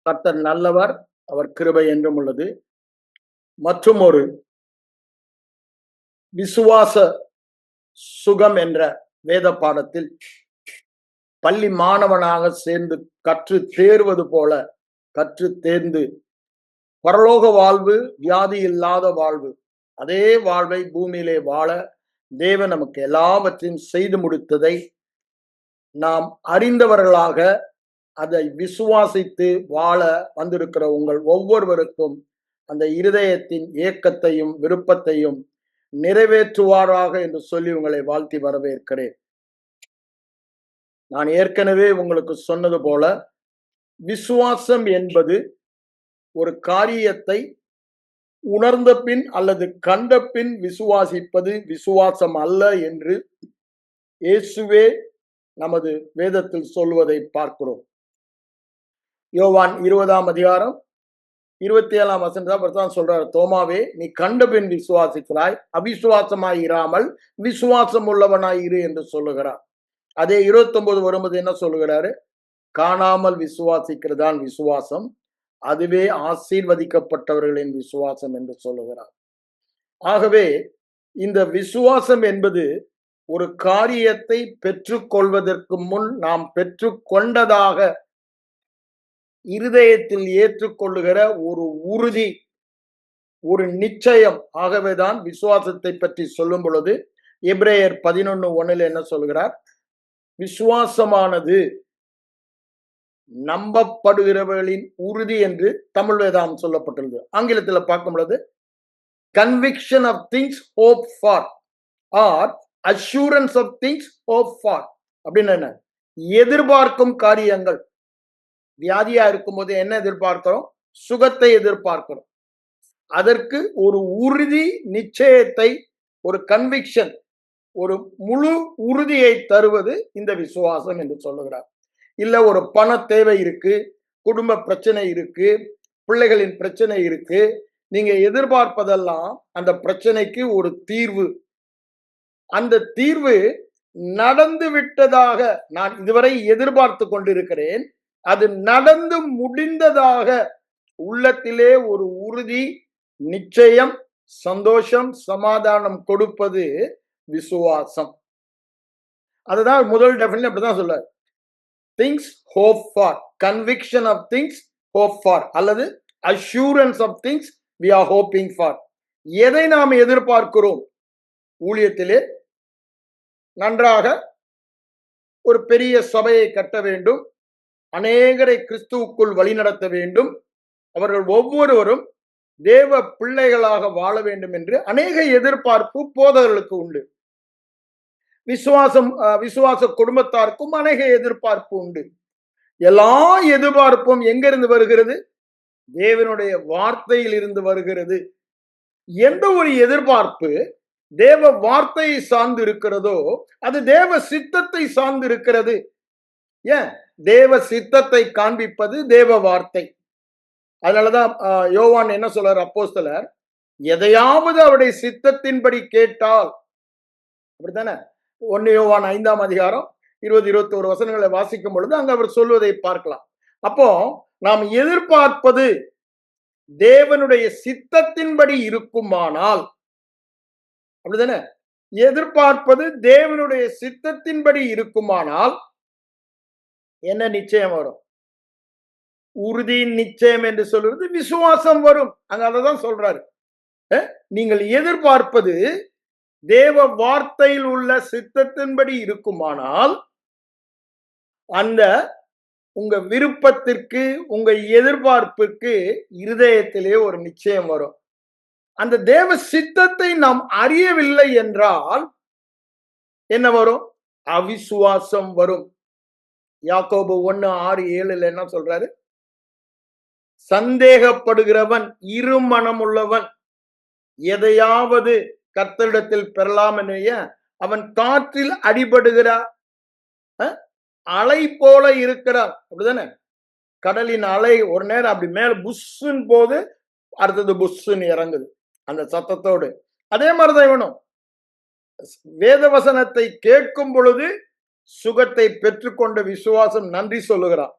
கர்த்தர் நல்லவர், அவர் கிருபை என்றும் உள்ளது. மற்றும் ஒரு விசுவாச சுகம் என்ற வேத பாடத்தில் பள்ளி மாணவனாக சேர்ந்து கற்று தேர்வது போல கற்று தேர்ந்து பரலோக வாழ்வு, வியாதி இல்லாத வாழ்வு, அதே வாழ்வை பூமியிலே வாழ தேவன் நமக்கு எல்லாவற்றையும் செய்து முடித்ததை நாம் அறிந்தவர்களாக அதை விசுவாசித்து வாழ வந்திருக்கிற உங்கள் ஒவ்வொருவருக்கும் அந்த இருதயத்தின் ஏக்கத்தையும் விருப்பத்தையும் நிறைவேற்றுவாராக என்று சொல்லி உங்களை வாழ்த்தி வரவேற்கிறேன். நான் ஏற்கனவே உங்களுக்கு சொன்னது போல விசுவாசம் என்பது ஒரு காரியத்தை உணர்ந்த பின் அல்லது கண்ட பின் விசுவாசிப்பது விசுவாசம் அல்ல என்று இயேசுவே நமது வேதத்தில் சொல்வதை பார்க்கிறோம். யோவான் 20ஆம் அதிகாரம் 27ஆம் வசனத்தான் சொல்றாரு, தோமாவே நீ கண்ட பின் விசுவாசிக்கிறாய், அவிசுவாசமாய் இராமல் விசுவாசம் உள்ளவனாய் இரு என்று சொல்லுகிறார். அதே 29 வரும்போது என்ன சொல்லுகிறாரு, காணாமல் விசுவாசிக்கிறதான் விசுவாசம், அதுவே ஆசீர்வதிக்கப்பட்டவர்களின் விசுவாசம் என்று சொல்லுகிறார். ஆகவே இந்த விசுவாசம் என்பது ஒரு காரியத்தை பெற்றுக்கொள்வதற்கு முன் நாம் பெற்றுக்கொண்டதாக இருதயத்தில் ஏற்றுக்கொள்ளுகிற ஒரு உறுதி, ஒரு நிச்சயம். ஆகவேதான் விசுவாசத்தை பற்றி சொல்லும் பொழுது எபிரேயர் 11:1 என்ன சொல்கிறார், விசுவாசமானது நம்பப்படுகிறவர்களின் உறுதி என்று தமிழ் வேதாம் சொல்லப்பட்டுள்ளது. ஆங்கிலத்தில் பார்க்கும் பொழுது conviction of things hope for or assurance of things hope for. அப்படின்னு என்ன, எதிர்பார்க்கும் காரியங்கள். வியாதியா இருக்கும் போது என்ன எதிர்பார்க்கிறோம், சுகத்தை எதிர்பார்க்கிறோம். அதற்கு ஒரு உறுதி, நிச்சயத்தை, ஒரு கன்விக்ஷன், ஒரு முழு உறுதியை தருவது இந்த விசுவாசம் என்று சொல்லுகிறார். இல்ல ஒரு பண தேவை இருக்கு, குடும்ப பிரச்சனை இருக்கு, பிள்ளைகளின் பிரச்சனை இருக்கு, நீங்க எதிர்பார்ப்பதெல்லாம் அந்த பிரச்சனைக்கு ஒரு தீர்வு. அந்த தீர்வு நடந்து விட்டதாக நான் இதுவரை எதிர்பார்த்து கொண்டிருக்கிறேன், அது நடந்து முடிந்ததாக உள்ளத்திலே ஒரு உறுதி, நிச்சயம், சந்தோஷம், சமாதானம் கொடுப்பது விசுவாசம். அதுதான் முதல் டெஃபினிஷன். அப்படிதான் சொல்ல, things hope for, conviction of things hope for, அல்லது assurance of things we are hoping for. எதை நாம் எதிர்பார்க்கிறோம், ஊழியத்திலே நன்றாக ஒரு பெரிய சபையை கட்ட வேண்டும், அநேகரை கிறிஸ்துவுக்குள் வழிநடத்த வேண்டும், அவர்கள் ஒவ்வொருவரும் தேவ பிள்ளைகளாக வாழ வேண்டும் என்று அநேக எதிர்பார்ப்பு போதகர்களுக்கு உண்டு. விசுவாச குடும்பத்தாருக்கும் அநேக எதிர்பார்ப்பு உண்டு. எல்லா எதிர்பார்ப்பும் எங்கிருந்து வருகிறது, தேவனுடைய வார்த்தையில் இருந்து வருகிறது. எந்த ஒரு எதிர்பார்ப்பு தேவ வார்த்தையை சார்ந்து இருக்கிறதோ அது தேவ சித்தத்தை சார்ந்து இருக்கிறது. ஏன், தேவ சித்தத்தை காண்பிப்பது தேவ வார்த்தை. அதனாலதான் யோவான் என்ன சொல்றார், அப்போஸ்தலர், எதையாவது அவருடைய சித்தத்தின்படி கேட்டால், அப்படித்தானே, 1 யோவான் 5ஆம் அதிகாரம் 20-21 வசனங்களை வாசிக்கும் பொழுது அங்க அவர் சொல்வதை பார்க்கலாம். அப்போ நாம் எதிர்பார்ப்பது தேவனுடைய சித்தத்தின்படி இருக்குமானால், அப்படித்தானே, எதிர்பார்ப்பது தேவனுடைய சித்தத்தின்படி இருக்குமானால் என்ன நிச்சயம் வரும், உறுதி, நிச்சயம் என்று சொல்றது விசுவாசம் வரும். அங்க அதான் சொல்றாரு, நீங்கள் எதிர்பார்ப்பது தேவ வார்த்தையில் உள்ள சித்தத்தின்படி இருக்குமானால் அந்த உங்க விருப்பத்திற்கு, உங்க எதிர்பார்ப்புக்கு இருதயத்திலே ஒரு நிச்சயம் வரும். அந்த தேவ சித்தத்தை நாம் அறியவில்லை என்றால் என்ன வரும், அவிசுவாசம் வரும். யாக்கோபு 1:6-7 என்ன சொல்றாரு, சந்தேகப்படுகிறவன் இருமனம் உள்ளவன், எதையாவது கர்த்தரிடத்தில் பெறலாம் என்ற அவன் காற்றில் அடிபடுகிறார், அலை போல இருக்கிறார். அப்படிதானே, கடலின் அலை ஒரு நேரம் அப்படி மேல புஷ்ஷுன்னு போது அடுத்தது புஷ்ஷுன்னு இறங்குது அந்த சத்தத்தோடு. அதே மாதிரிதான் இவனும் வேதவசனத்தை கேட்கும் பொழுது சுகத்தை பெற்றுக்கொண்ட விசுவாசம் நன்றி சொல்லுகிறான்.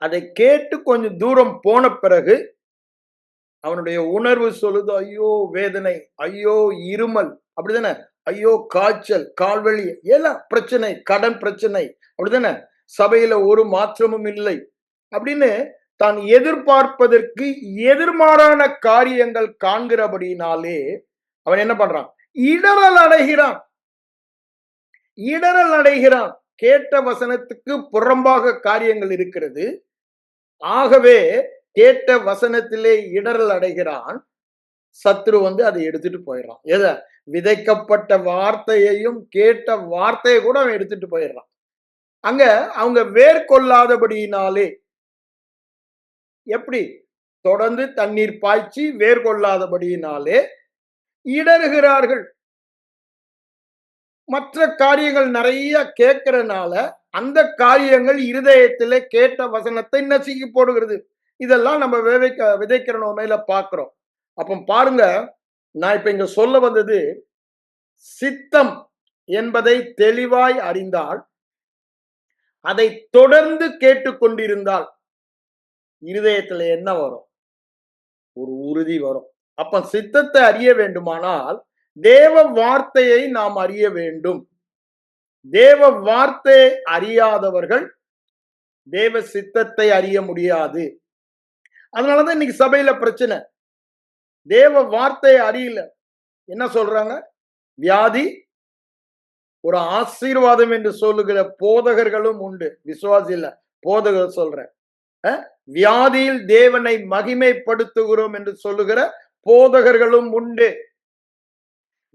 அதை கேட்டு கொஞ்சம் தூரம் போன பிறகு அவனுடைய உணர்வு சொல்லுது, ஐயோ வேதனை, ஐயோ இருமல், அப்படிதானே, ஐயோ காய்ச்சல், கால்வலி, எல்லாம் பிரச்சனை, கடன் பிரச்சனை, அப்படிதானே, சபையில ஒரு மாற்றமும் இல்லை அப்படின்னு தான் எதிர்பார்ப்பதற்கு எதிர்மாறான காரியங்கள் காண்கிறபடினாலே அவன் என்ன பண்றான்? இடறல் அடைகிறான். இடறல் அடைகிறான். கேட்ட வசனத்துக்கு புறம்பாக காரியங்கள் இருக்கிறது. ஆகவே கேட்ட வசனத்திலே இடறல் அடைகிறான். சத்ரு அதை எடுத்துட்டு போயிடறான். எதை? விதைக்கப்பட்ட வார்த்தையையும் கேட்ட வார்த்தையை கூட அவன் எடுத்துட்டு போயிடுறான். அங்க அவங்க வேர்கொள்ளாதபடியினாலே, எப்படி தொடர்ந்து தண்ணீர் பாய்ச்சி வேர்கொள்ளாதபடியினாலே இடறுகிறார்கள். மற்ற காரியங்கள் நிறைய கேட்கறனால அந்த காரியங்கள் இருதயத்திலே கேட்ட வசனத்தை நசுக்கி போடுகிறது. இதெல்லாம் நம்ம விதைக்கிற மேல பார்க்கிறோம். அப்ப பாருங்க, நான் இப்ப இங்க சொல்ல வந்தது, சித்தம் என்பதை தெளிவாய் அறிந்தால், அதை தொடர்ந்து கேட்டுக்கொண்டிருந்தால் இருதயத்துல என்ன வரும்? ஒரு உறுதி வரும். அப்ப சித்தத்தை அறிய வேண்டுமானால் தேவ வார்த்தையை நாம் அறிய வேண்டும். தேவ வார்த்தை அறியாதவர்கள் தேவ சித்தத்தை அறிய முடியாது. அதனாலதான் இன்னைக்கு சபையில பிரச்சனை. தேவ வார்த்தையை அறியல. என்ன சொல்றாங்க? வியாதி ஒரு ஆசீர்வாதம் என்று சொல்லுகிற போதகர்களும் உண்டு. விசுவாசி இல்ல, போதகர் சொல்றேன். வியாதியில் தேவனை மகிமைப்படுத்துகிறோம் என்று சொல்லுகிற போதகர்களும் உண்டு.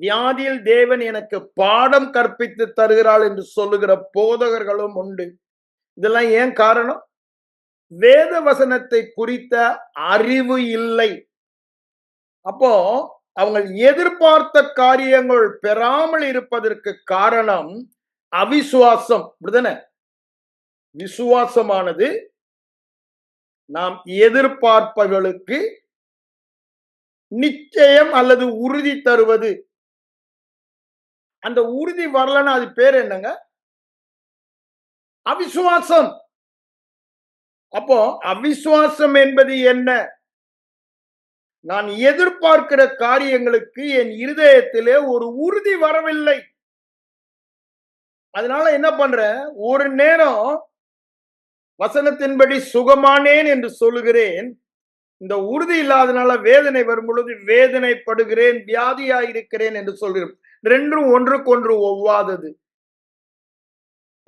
வியாதியில் தேவன் எனக்கு பாடம் கற்பித்து தருகிறாள் என்று சொல்லுகிற போதகர்களும் உண்டு. இதெல்லாம் ஏன் காரணம்? வேத வசனத்தை குறித்த அறிவு இல்லை. அப்போ அவங்க எதிர்பார்த்த காரியங்கள் பெறாமல் இருப்பதற்கு காரணம் அவிசுவாசம். அப்படிதானே? விசுவாசமானது நாம் எதிர்பார்ப்பவர்களுக்கு நிச்சயம் அல்லது உறுதி தருவது. அந்த உறுதி வரலன்னா அது பேர் என்னங்க? அவிசுவாசம். அப்போ அவிசுவாசம் என்பது என்ன? நான் எதிர்பார்க்கிற காரியங்களுக்கு என் இருதயத்திலே ஒரு உறுதி வரவில்லை. அதனால என்ன பண்றேன்? ஒரு நேரம் வசனத்தின்படி சுகமானேன் என்று சொல்லுகிறேன். இந்த உறுதி இல்லாதனால வேதனை வரும் பொழுது வேதனைப்படுகிறேன், வியாதியாயிருக்கிறேன் என்று சொல்கிறேன். ரெண்டும் ஒன்றுக்கொன்று ஒவ்வாதது.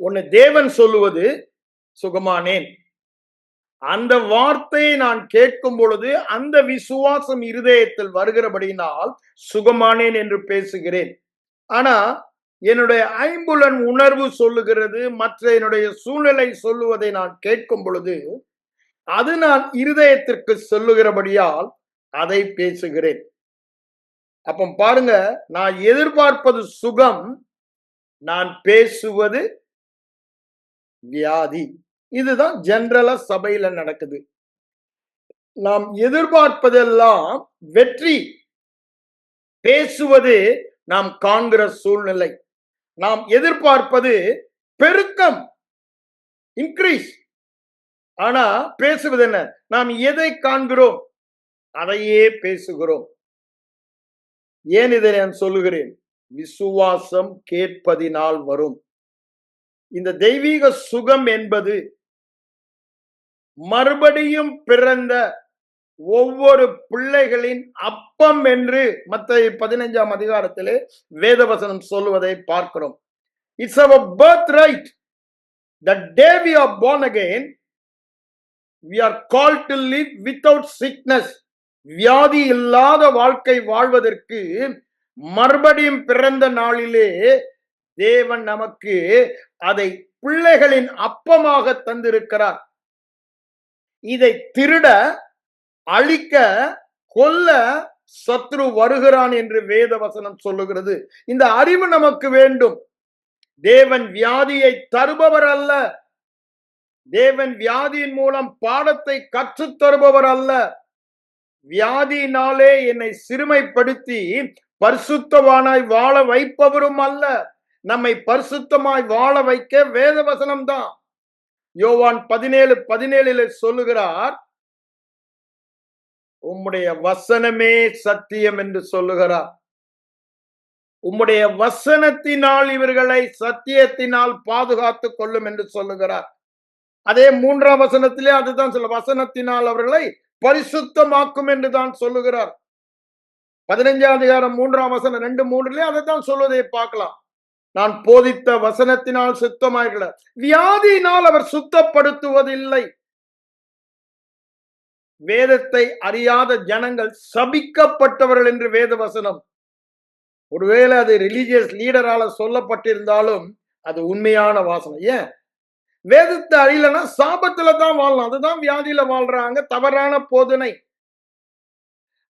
ஒன்னு தேவன் சொல்லுவது சுகமானேன், அந்த வார்த்தையை நான் கேட்கும் பொழுது அந்த விசுவாசம் இருதயத்தில் வருகிறபடினால் சுகமானேன் என்று பேசுகிறேன். ஆனா என்னுடைய ஐம்புலன் உணர்வு சொல்லுகிறது, மற்ற என்னுடைய சூழ்நிலை சொல்லுவதை நான் கேட்கும் பொழுது அது நான் இருதயத்திற்கு சொல்லுகிறபடியால் அதை பேசுகிறேன். அப்ப பாருங்க, நான் எதிர்பார்ப்பது சுகம், நான் பேசுவது வியாதி. இதுதான் ஜெனரலா சபையில நடக்குது. நாம் எதிர்பார்ப்பதெல்லாம் வெற்றி, பேசுவது நாம் காண்கிற சூழ்நிலை. நாம் எதிர்பார்ப்பது பெருக்கம், இன்க்ரீஸ். ஆனா பேசுவது என்ன? நாம் எதை காண்கிறோம் அதையே பேசுகிறோம். ஏன் இதை நான் சொல்லுகிறேன்? விசுவாசம் கேட்பதினால் வரும். இந்த தெய்வீக சுகம் என்பது மறுபடியும் பிறந்த ஒவ்வொரு பிள்ளைகளின் அப்பம் என்று மத்தேயு 15ஆம் அதிகாரத்திலே வேதவசனம் சொல்லுவதை பார்க்கிறோம். It's our birthright. The day we are born again, we are called to live without sickness. வியாதி இல்லாத வாழ்க்கை வாழ்வதற்கு மறுபடியும் பிறந்த நாளிலே தேவன் நமக்கு அதை பிள்ளைகளின் அப்பமாக தந்திருக்கிறார். இதை திருட, அழிக்க, கொல்ல சத்ரு வருகிறான் என்று வேதவசனம் சொல்லுகிறது. இந்த அறிவு நமக்கு வேண்டும். தேவன் வியாதியை தருபவர் அல்ல. தேவன் வியாதியின் மூலம் பாடத்தை கற்றுத் தருபவர் அல்ல. வியாதியினாலே என்னை சிறுமைப்படுத்தி பரிசுத்தவானாய் வாழ வைப்பவரும் அல்ல. நம்மை பரிசுத்தமாய் வாழ வைக்க வேதவசனம் தான். யோவான் 17:17 சொல்லுகிறார், உம்முடைய வசனமே சத்தியம் என்று சொல்லுகிறார். உம்முடைய வசனத்தினால் இவர்களை சத்தியத்தினால் பாதுகாத்துக் கொள்ளும் என்று சொல்லுகிறார். அதே 3ஆம் வசனத்திலே அதுதான் சொல்ல, வசனத்தினால் அவர்களை பரிசுத்தமாக்கும் என்று தான் சொல்லுகிறார். 15ஆம் அதிகாரம் 3ஆம் வசனம் 2:3 அதைத்தான் சொல்வதை பார்க்கலாம். நான் போதித்த வசனத்தினால் சுத்தமாகிறார். வியாதியினால் அவர் சுத்தப்படுத்துவதில்லை. வேதத்தை அறியாத ஜனங்கள் சபிக்கப்பட்டவர்கள் என்று வேத வசனம். ஒருவேளை அது ரிலீஜியஸ் லீடரால சொல்லப்பட்டிருந்தாலும் அது உண்மையான வாசனை. ஏன் வேதத்தை அறியலன்னா சாபத்துல தான் வாழலாம். அதுதான் வியாதியில வாழ்றாங்க. தவறான போதனை.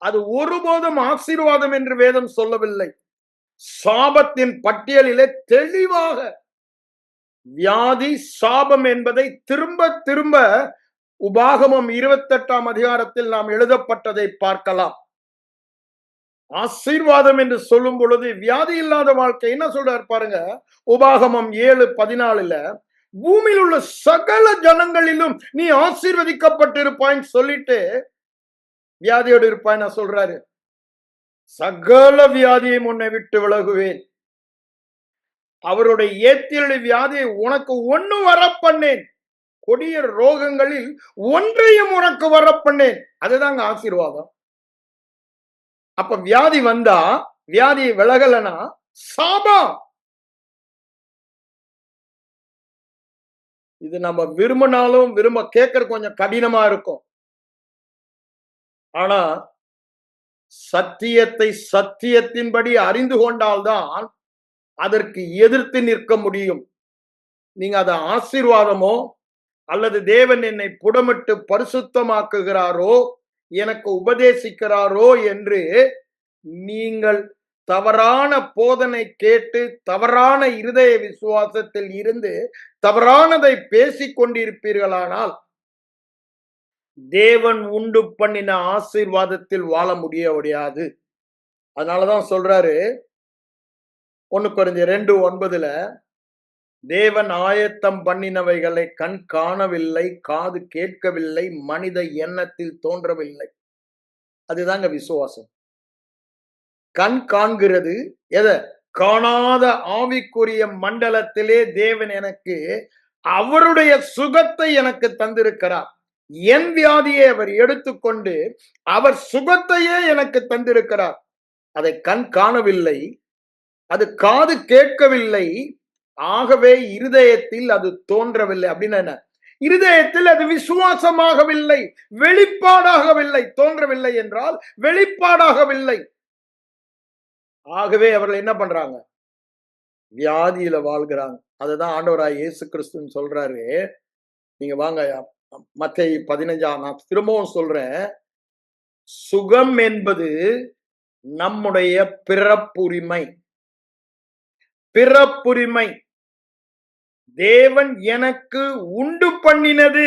அது ஒருபோதும் ஆசீர்வாதம் என்று வேதம் சொல்லவில்லை. சாபத்தின் பட்டியலிலே தெளிவாக வியாதி சாபம் என்பதை திரும்ப திரும்ப உபாகமம் 28ஆம் அதிகாரத்தில் நாம் எழுதப்பட்டதை பார்க்கலாம். ஆசீர்வாதம் என்று சொல்லும் பொழுது வியாதி இல்லாத வாழ்க்கை என்ன சொல்றாரு பாருங்க. உபாகமம் 7:14 பூமியில் உள்ள சகல ஜனங்களிலும் நீ ஆசீர்வதிக்கப்பட்டிருப்பாய்ன்னு சொல்லிட்டு வியாதியோடு இருப்பாய் நான் சொல்றாரு. சகல வியாதியை உன்னை விட்டு விலகுவேன். அவருடைய ஏத்தியலுடைய வியாதியை உனக்கு ஒண்ணு வரப்பண்ணேன். கொடிய ரோகங்களில் ஒன்றையும் உனக்கு வரப்பண்ணேன். அதுதாங்க ஆசீர்வாதம். அப்ப வியாதி வந்தா, வியாதியை விலகலனா சாபம். இது நம்ம விரும்பினாலும் விரும்ப கேட்கற கொஞ்சம் கடினமா இருக்கும். ஆனா சத்தியத்தை சத்தியத்தின்படி அறிந்து கொண்டால்தான் அதற்கு எதிர்த்து நிற்க முடியும். நீங்க அதை ஆசீர்வாதமோ அல்லது தேவன் என்னை புடமிட்டு பரிசுத்தமாக்குகிறாரோ எனக்கு உபதேசிக்கிறாரோ என்று நீங்கள் தவறான போதனை கேட்டு தவறான இருதய விசுவாசத்தில் இருந்து தவறானதை பேசிக் கொண்டிருப்பீர்களானால் தேவன் உண்டு பண்ணின ஆசீர்வாதத்தில் வாழ முடியாது. அதனாலதான் சொல்றாரு 1 கொரிந்தியர் 2:9 தேவன் ஆயத்தம் பண்ணினவைகளை கண் காணவில்லை, காது கேட்கவில்லை, மனித எண்ணத்தில் தோன்றவில்லை. அதுதாங்க விசுவாசம். கண் காண்கிறது எதை? காணாத ஆவிக்குரிய மண்டலத்திலே தேவன் எனக்கு அவருடைய சுகத்தை எனக்கு தந்திருக்கிறார். என் வியாதியை அவர் எடுத்துக்கொண்டு அவர் சுகத்தையே எனக்கு தந்திருக்கிறார். அதை கண் காணவில்லை, அது காது கேட்கவில்லை, ஆகவே இருதயத்தில் அது தோன்றவில்லை. அப்படின்னா என்ன? இருதயத்தில் அது விசுவாசமாகவில்லை, வெளிப்பாடாகவில்லை. தோன்றவில்லை என்றால் வெளிப்பாடாகவில்லை. ஆகவே அவர்கள் என்ன பண்றாங்க? வியாதியில வாழ்கிறாங்க. அதுதான் ஆண்டவராய் இயேசு கிறிஸ்துன்னு சொல்றாரு. நீங்க வாங்க மத்தேயு 15 நான் திரும்பவும் சொல்றேன். சுகம் என்பது நம்முடைய பிறப்புரிமை. பிறப்புரிமை தேவன் எனக்கு உண்டு பண்ணினது.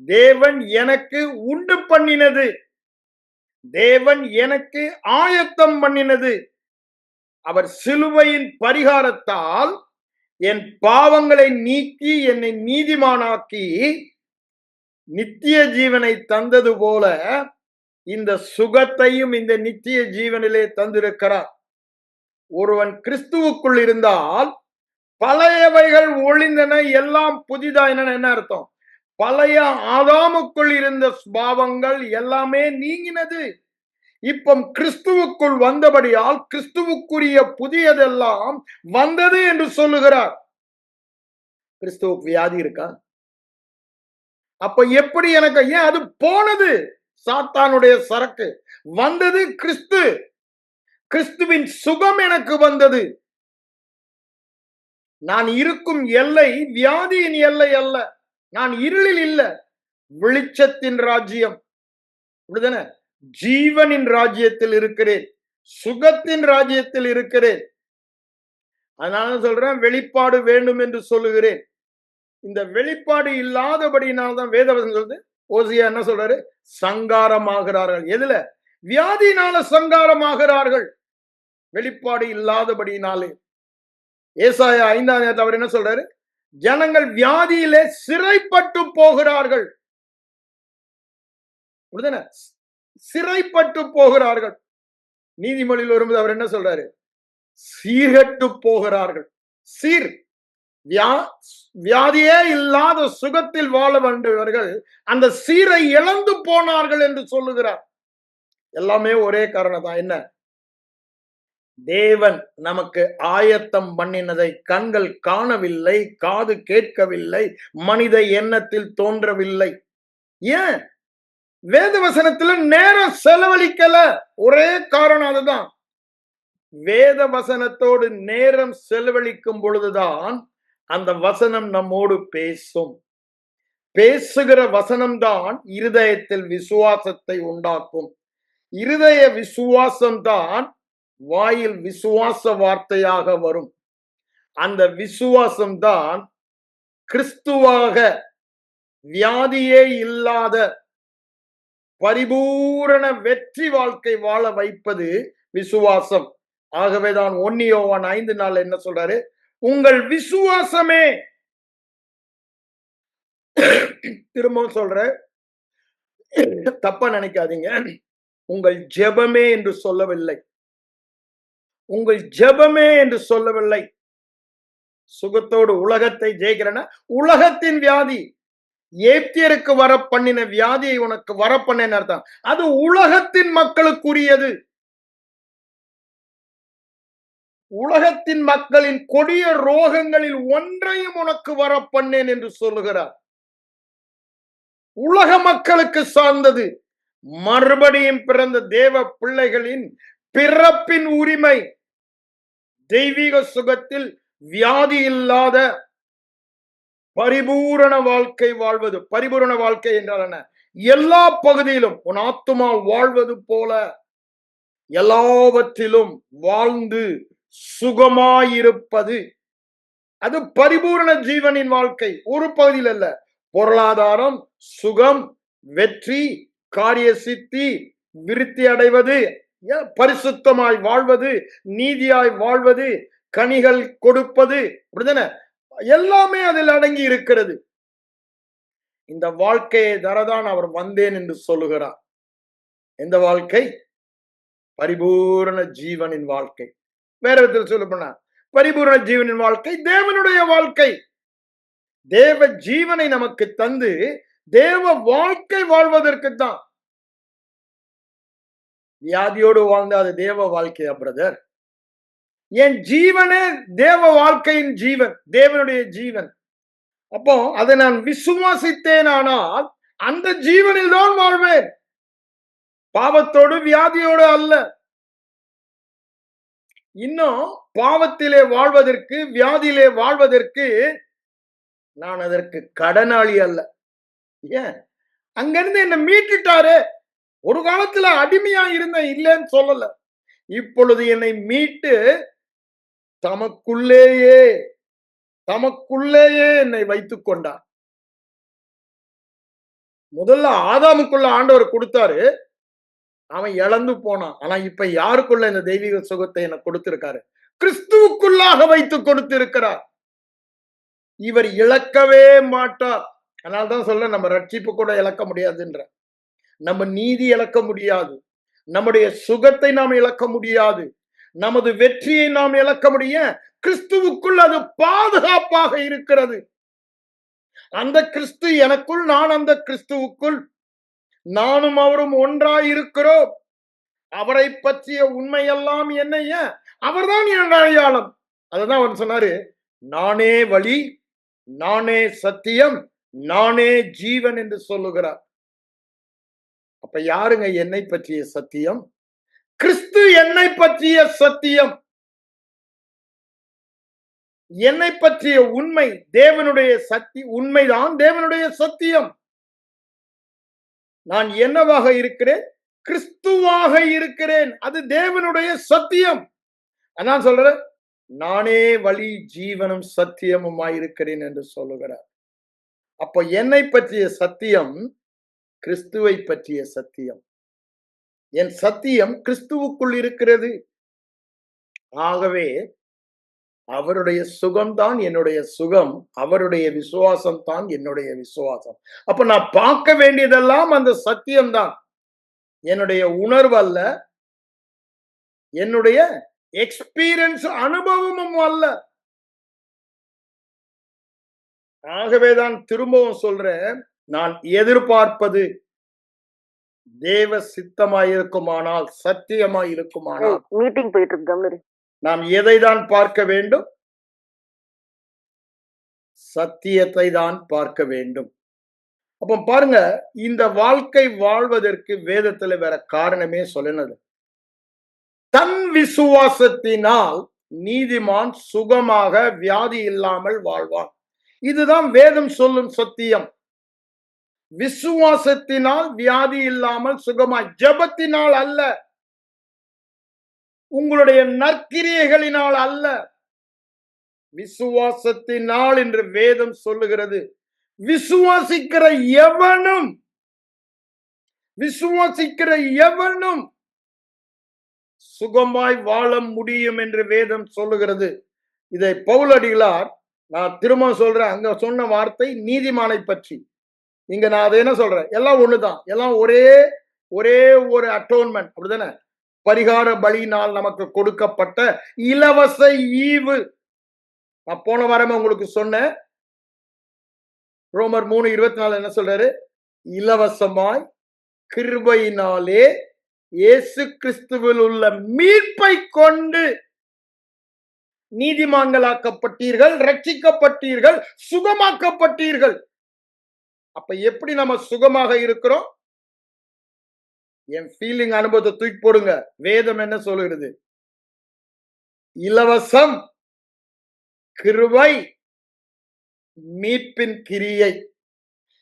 தேவன் எனக்கு உண்டு பண்ணினது. தேவன் எனக்கு ஆயத்தம் பண்ணினது. அவர் சிலுவையின் பரிகாரத்தால் என் பாவங்களை நீக்கி என்னை நீதிமானாக்கி நித்திய ஜீவனை தந்தது போல இந்த சுகத்தையும் இந்த நித்திய ஜீவனிலே தந்திருக்கிறார். ஒருவன் கிறிஸ்துவுக்குள் இருந்தால் பழையவைகள் ஒளிந்தன, எல்லாம் புதிதாயின. என்ன அர்த்தம்? பழைய ஆதாமுக்குள் இருந்த சுபாவங்கள் எல்லாமே நீங்கினது. இப்ப கிறிஸ்துவுக்குள் வந்தபடியால் கிறிஸ்துவுக்குரிய புதியதெல்லாம் வந்தது என்று சொல்லுகிறார். கிறிஸ்துவுக்கு வியாதி இருக்கா? அப்ப எப்படி எனக்கு? ஏன் அது போனது? சாத்தானுடைய சரக்கு. வந்தது கிறிஸ்து. கிறிஸ்துவின் சுகம் எனக்கு வந்தது. நான் இருக்கும் எல்லை வியாதியின் எல்லை அல்ல. நான் இருளில் இல்ல, வெளிச்சத்தின் ராஜ்யம். அப்படிதானே? ஜீவனின் ராஜ்யத்தில் இருக்கிறேன், சுகத்தின் ராஜ்யத்தில் இருக்கிறேன். அதனால சொல்றேன், வெளிப்பாடு வேண்டும் என்று சொல்லுகிறேன். இந்த வெளிப்பாடு இல்லாதபடினால்தான் வேதவசனம் சொல்லுது. ஓசியா என்ன சொல்றாரு? சங்காரமாகிறார்கள். எதுல? வியாதினால சங்காரமாகிறார்கள், வெளிப்பாடு இல்லாதபடினாலே. ஏசாயா 5ஆம் அவர் என்ன சொல்றாரு? ஜனங்கள் வியாதியிலே சிறைப்பட்டு போகிறார்கள். சிறைப்பட்டு போகிறார்கள். நீதிமொழியில் வரும்போது அவர் என்ன சொல்றாரு? சீர்கெட்டு போகிறார்கள். சீர் வியாதியே இல்லாத சுகத்தில் வாழ வேண்டியவர்கள் அந்த சீரை இழந்து போனார்கள் என்று சொல்லுகிறார். எல்லாமே ஒரே காரணம் தான். என்ன? தேவன் நமக்கு ஆயத்தம் பண்ணினதை கண்கள் காணவில்லை, காது கேட்கவில்லை, மனித எண்ணத்தில் தோன்றவில்லை. ஏன்? வேத வசனத்துல நேரம் செலவழிக்கல. ஒரே காரணம் அதுதான். வேத வசனத்தோடு நேரம் செலவழிக்கும் பொழுதுதான் அந்த வசனம் நம்மோடு பேசும். பேசுகிற வசனம்தான் இருதயத்தில் விசுவாசத்தை உண்டாக்கும். இருதய விசுவாசம்தான் வாயில் விசுவாச வார்த்தையாக வரும். அந்த விசுவாசம்தான் கிறிஸ்துவாக வியாதியே இல்லாத பரிபூரண வெற்றி வாழ்க்கை வாழ வைப்பது விசுவாசம். ஆகவேதான் 1 யோவான் 5:4 என்ன சொல்றாரு? உங்கள் விசுவாசமே, திரும்பவும் சொல்ற, தப்பா நினைக்காதீங்க, உங்கள் ஜெபமே என்று சொல்லவில்லை. உங்கள் ஜெபமே என்று சொல்லவில்லை. சுகத்தோடு உலகத்தை ஜெயிக்கிறேன்னா உலகத்தின் வியாதி, ஏப்தியருக்கு வர பண்ணின வியாதியை உனக்கு வர பண்ணேன்னு அர்த்தம். அது உலகத்தின் மக்களுக்குரியது. உலகத்தின் மக்களின் கொடிய ரோகங்களில் ஒன்றையும் உனக்கு வர பண்ணேன் என்று சொல்லுகிறார். உலக மக்களுக்கு சார்ந்தது. மறுபடியும் பிறந்த தேவ பிள்ளைகளின் பிறப்பின் உரிமை தெய்வீக சுகத்தில் வியாதி இல்லாத பரிபூரண வாழ்க்கை வாழ்வது. பரிபூரண வாழ்க்கை என்றால் என்ன? எல்லா பகுதியிலும் உன் ஆத்துமா வாழ்வது போல எல்லாவற்றிலும் வாழ்ந்து சுகமாயிருப்பது. அது பரிபூரண ஜீவனின் வாழ்க்கை. ஒரு பகுதியில் அல்ல. பொருளாதாரம், சுகம், வெற்றி, காரிய சித்தி, விருத்தி அடைவது, பரிசுத்தமாய் வாழ்வது, நீதியாய் வாழ்வது, கனிகள் கொடுப்பது, எல்லாமே அதில் அடங்கி இருக்கிறது. இந்த வாழ்க்கையை தரதான் அவர் வந்தேன் என்று சொல்லுகிறார். எந்த வாழ்க்கை? பரிபூரண ஜீவனின் வாழ்க்கை. வேற விதத்தில் சொல்ல போனா பரிபூரண ஜீவனின் வாழ்க்கை தேவனுடைய வாழ்க்கை. தேவ ஜீவனை நமக்கு தந்து தேவ வாழ்க்கை வாழ்வதற்கு தான். வியாதியோடு வாழ்ந்த அது தேவ வாழ்க்கையா பிரதர்? என் ஜீவனே தேவ வாழ்க்கையின் ஜீவன், தேவனுடைய ஜீவன். அப்போ அதை நான் விசுவாசித்தேன், ஆனால் அந்த ஜீவனில் தான் வாழ்வேன், பாவத்தோடு வியாதியோடு அல்ல. இன்னும் பாவத்திலே வாழ்வதற்கு, வியாதியிலே வாழ்வதற்கு நான் அதற்கு கடனாளி அல்ல. ஏன்? அங்கிருந்து என்ன மீட்டுட்டாரு. ஒரு காலத்துல அடிமையா இருந்த, இல்லைன்னு சொல்லல. இப்பொழுது என்னை மீட்டு தமக்குள்ளேயே என்னை வைத்துக் கொண்டார். முதல்ல ஆதாமுக்குள்ள ஆண்டவர் கொடுத்தாரு, அவன் இழந்து போனான். ஆனா இப்ப யாருக்குள்ள இந்த தெய்வீக சுகத்தை எனக்கு கொடுத்திருக்காரு? கிறிஸ்துவுக்குள்ளாக வைத்து கொடுத்திருக்கிறார். இவர் இழக்கவே மாட்டார். அதனால்தான் சொல்ல, நம்ம ரட்சிப்பு கூட இழக்க முடியாதுன்ற, நம்ம நீதி இழக்க முடியாது, நம்முடைய சுகத்தை நாம் இழக்க முடியாது, நமது வெற்றியை நாம் இழக்க முடியும். கிறிஸ்துவுக்குள் அது பாதுகாப்பாக இருக்கிறது. அந்த கிறிஸ்து எனக்குள், நான் அந்த கிறிஸ்துவுக்குள், நானும் அவரும் ஒன்றாய் இருக்கிறோம். அவரை பற்றிய உண்மையெல்லாம் என்னைய, அவர்தான் என் அடையாளம். அதுதான் அவர் சொன்னாரு, நானே வழி, நானே சத்தியம், நானே ஜீவன் என்று சொல்லுகிறார். அப்ப யாருங்க என்னை பற்றிய சத்தியம்? கிறிஸ்து என்னை பற்றிய சத்தியம். என்னை பற்றிய உண்மை தேவனுடைய உண்மைதான் தேவனுடைய சத்தியம். நான் என்னவாக இருக்கிறேன்? கிறிஸ்துவாக இருக்கிறேன். அது தேவனுடைய சத்தியம். அதான் சொல்றேன், நானே வழி, ஜீவனும் சத்தியமுமாயிருக்கிறேன் என்று சொல்லுகிறார். அப்போ என்னை பற்றிய சத்தியம் கிறிஸ்துவை பற்றிய சத்தியம். என் சத்தியம் கிறிஸ்துவுக்குள் இருக்கிறது. ஆகவே அவருடைய சுகம்தான் என்னுடைய சுகம், அவருடைய விசுவாசம் தான் என்னுடைய விசுவாசம். அப்ப நான் பார்க்க வேண்டியதெல்லாம் அந்த சத்தியம்தான். என்னுடைய உணர்வு அல்ல, என்னுடைய எக்ஸ்பீரியன்ஸ் அனுபவமும் அல்ல. ஆகவேதான் திரும்பவும் சொல்றேன், நான் எதிர்பார்ப்பது தேவ சித்தமாயிருக்குமானால், சத்தியமாயிருக்குமானால் மீட்டிங் போயிட்டு இருக்கு. நாம் எதை தான் பார்க்க வேண்டும்? சத்தியத்தை தான் பார்க்க வேண்டும். அப்ப பாருங்க, இந்த வாழ்க்கை வாழ்வதற்கு வேதத்துல வேற காரணமே சொல்லினது. தன் விசுவாசத்தினால் நீதிமான் சுகமாக வியாதி இல்லாமல் வாழ்வான். இதுதான் வேதம் சொல்லும் சத்தியம். விசுவாசத்தினால் வியாதி இல்லாமல் சுகமாய், ஜெபத்தினால் அல்ல, உங்களுடைய நற்கிரியைகளினால் அல்ல, விசுவாசத்தினால் என்று வேதம் சொல்லுகிறது. விசுவாசிக்கிற எவனும் சுகமாய் வாழ முடியும் என்று வேதம் சொல்லுகிறது. இதை பவுலடிகளார், நான் திரும்ப சொல்றேன், அங்க சொன்ன வார்த்தை நீதிமானை பற்றி. இங்க நான் அதை என்ன சொல்றேன், எல்லாம் ஒண்ணுதான், எல்லாம் ஒரே ஒரு அட்டோன்மெண்ட், அப்படிதானே? பரிகார பலியினால் நமக்கு கொடுக்கப்பட்ட இலவச ஈவு. நான் போன வாரமே உங்களுக்கு சொன்னேன், ரோமர் 3:24 என்ன சொல்றாரு? இலவசமாய் கிருபையினாலே இயேசு கிறிஸ்துவில் உள்ள மீட்பை கொண்டு நீதிமான்களாக்கப்பட்டீர்கள், ரட்சிக்கப்பட்டீர்கள், சுகமாக்கப்பட்டீர்கள். அப்ப எப்படி நம்ம சுகமாக இருக்கிறோம்? என் ஃபீலிங் அனுபவத்தை தூக்கி போடுங்க. வேதம் என்ன சொல்லுகிறது? இலவசம், கிருபை, மீட்பின் கிரியை.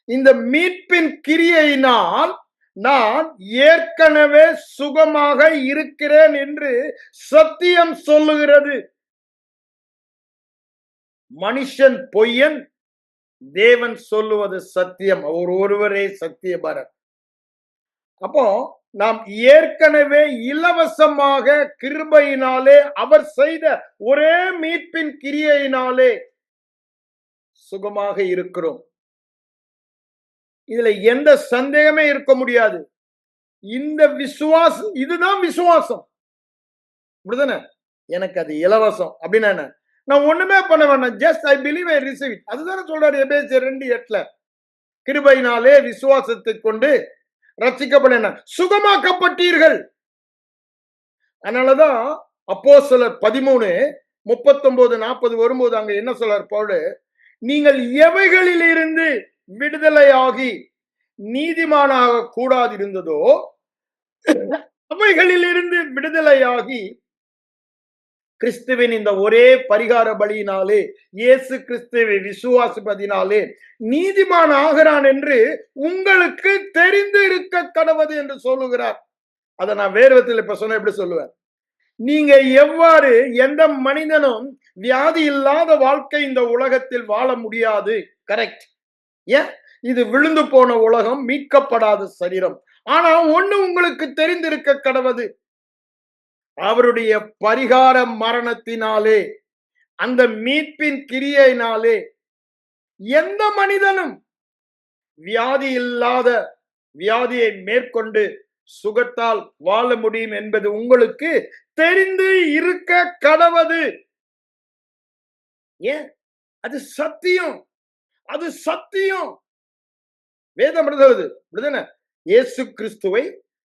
இந்த மீட்பின் கிரியையினால் நான் ஏற்கனவே சுகமாக இருக்கிறேன் என்று சத்தியம் சொல்லுகிறது. மனுஷன் பொய்யன், தேவன் சொல்லுவது சத்தியம். அவர் ஒருவரே சத்தியபரர். அப்போ நாம் ஏற்கனவே இலவசமாக கிருபையினாலே அவர் செய்த ஒரே மீட்பின் கிரியையினாலே சுகமாக இருக்கிறோம். இதுல எந்த சந்தேகமே இருக்க முடியாது. இந்த விசுவாசம், இதுதான் விசுவாசம், அப்படிதானே? எனக்கு அது இலவசம் அப்படின்னா என்ன? நான் ஒண்ணுமே பண்ண வேண்டாம், just I believe, I receive it. அதுதானே சொல்றாரு எபேசியர் 2:8. கிருபையினாலே விசுவாசத்தை கொண்டு ரட்சிக்கப்பட சுகமாக்கப்பட்டீர்கள். அதனாலதான் அப்போஸ்தலர் 13:39-40 வரும்போது அங்க என்ன சொல்றார் பவுல்? நீங்கள் எவைகளில் இருந்து விடுதலையாகி நீதிமானாக கூடாது இருந்ததோ அவைகளில் இருந்து விடுதலையாகி கிறிஸ்துவின் இந்த ஒரே பரிகார பலியினாலே, இயேசு கிறிஸ்துவை விசுவாசிப்பதினாலே நீதிமான் ஆகிறான் என்று உங்களுக்கு தெரிந்து இருக்க கடவது என்று சொல்லுகிறார். அதை நான் வேறு விதத்தில் இப்ப சொன்ன எப்படி சொல்லுவேன்? நீங்க எவ்வாறு, எந்த மனிதனும் வியாதி இல்லாத வாழ்க்கை இந்த உலகத்தில் வாழ முடியாது. கரெக்ட். ஏன்? இது விழுந்து போன உலகம், மீட்கப்படாத சரீரம். ஆனா ஒண்ணு உங்களுக்கு தெரிந்திருக்க கடவது, அவருடைய பரிகார மரணத்தினாலே, அந்த மீட்பின் கிரியையினாலே எந்த மனிதனும் வியாதி இல்லாத, வியாதியை மேற்கொண்டு சுகத்தால் வாழ முடியும் என்பது உங்களுக்கு தெரிந்து இருக்க கடவது. ஏன்? அது சத்தியம், அது சத்தியம். வேதம் சொல்லுது, இயேசு கிறிஸ்துவை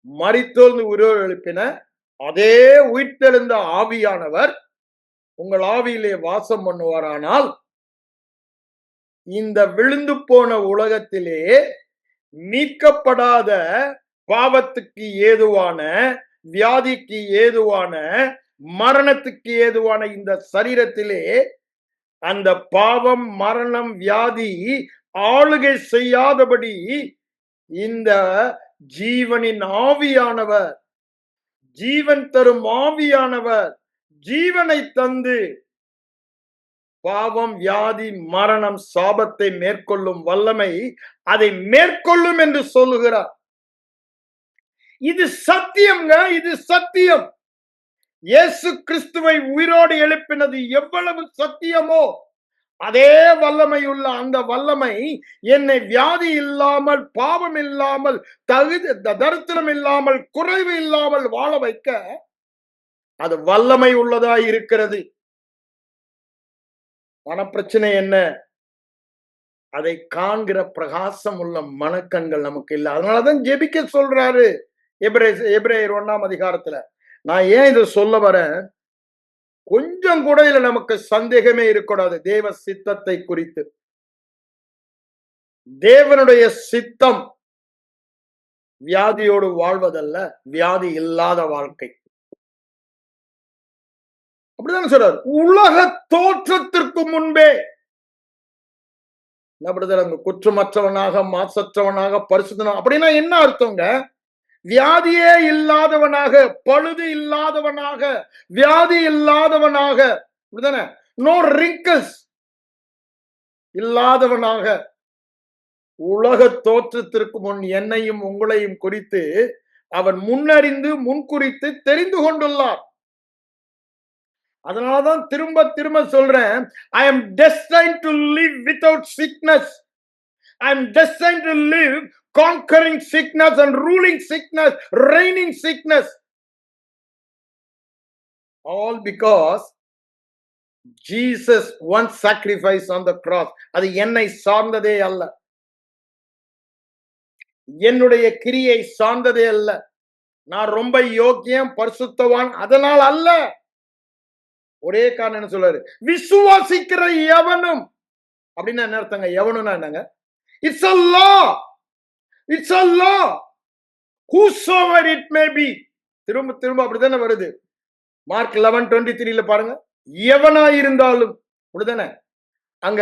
மரித்தோர்ந்து உயிரோடு எழுப்பின அதே உயிர்த்தெழுந்த ஆவியானவர் உங்கள் ஆவியிலே வாசம் பண்ணுவாரானால், இந்த விழுந்து போன உலகத்திலே மீட்கப்படாத, பாவத்துக்கு ஏதுவான, வியாதிக்கு ஏதுவான, மரணத்துக்கு ஏதுவான இந்த சரீரத்திலே அந்த பாவம், மரணம், வியாதி ஆளுகை செய்யாதபடி இந்த ஜீவனின் ஆவியானவர், ஜீவன் தரும் ஆவியானவர் ஜீவனை தந்து பாவம், வியாதி, மரணம், சாபத்தை மேற்கொள்ளும் வல்லமை அதை மேற்கொள்ளும் என்று சொல்லுகிறார். இது சத்தியம்ங்க, இது சத்தியம். இயேசு கிறிஸ்துவை உயிரோடு எழுப்பினது எவ்வளவு சத்தியமோ அதே வல்லமையுள்ள அந்த வல்லமை என்னை வியாதி இல்லாமல், பாவம் இல்லாமல், தரித்திரம் இல்லாமல், குறைவு இல்லாமல் வாழ வைக்க அது வல்லமை உள்ளதா இருக்கிறது. மனப்பிரச்சனை என்ன? அதை காண்கிற பிரகாசம் உள்ள மனக்கண்கள் நமக்கு இல்லை. அதனாலதான் ஜெபிக்க சொல்றாரு எபிரேயர் 1ஆம் அதிகாரத்துல. நான் ஏன் இதை சொல்ல வரேன்? கொஞ்சம் கூட இதுல நமக்கு சந்தேகமே இருக்கக்கூடாது தேவ சித்தத்தை குறித்து. தேவனுடைய சித்தம் வியாதியோடு வாழ்வதல்ல, வியாதி இல்லாத வாழ்க்கை. அப்படிதான் சொல்றார். உலக தோற்றத்திற்கு முன்பே அங்க குற்றமற்றவனாக, மாசற்றவனாக, பரிசுத்தனாக அப்படின்னா என்ன அர்த்தங்க? வியாதியே இல்லாதவனாக, பழுது இல்லாதவனாக, வியாதி இல்லாதவனாக, அப்படிதானே? நோ ரிங்கிள்ஸ் இல்லாதவனாக உலக தோற்றத்திற்கு முன் என்னையும் உங்களையும் குறித்து அவர் முன்னறிந்து முன்குறித்து தெரிந்து கொண்டுள்ளார். அதனாலதான் திரும்ப திரும்ப சொல்றேன், I am destined to live without sickness. I am destined to live conquering sickness and ruling sickness, reigning sickness. All because Jesus once sacrificed on the cross. அது என்னை சார்ந்ததே அல்ல, என்னுடைய கிரியை சார்ந்ததே அல்ல. நான் ரொம்ப யோக்கியம், பரிசுத்தவான் அதனால் அல்ல. ஒரே காரணம் என்ன சொல்றாரு? விசுவாசிக்கிற எவனும். அப்படின்னா என்ன அர்த்தங்க? எவனும்னா என்னங்க? It's a law. It's a law. Whosoever it may be. திரும்ப திரும்ப அப்படித்தானே வருது. மார்க் 11:23 பாருங்க. எவனா இருந்தாலும் அப்படிதானே. அங்க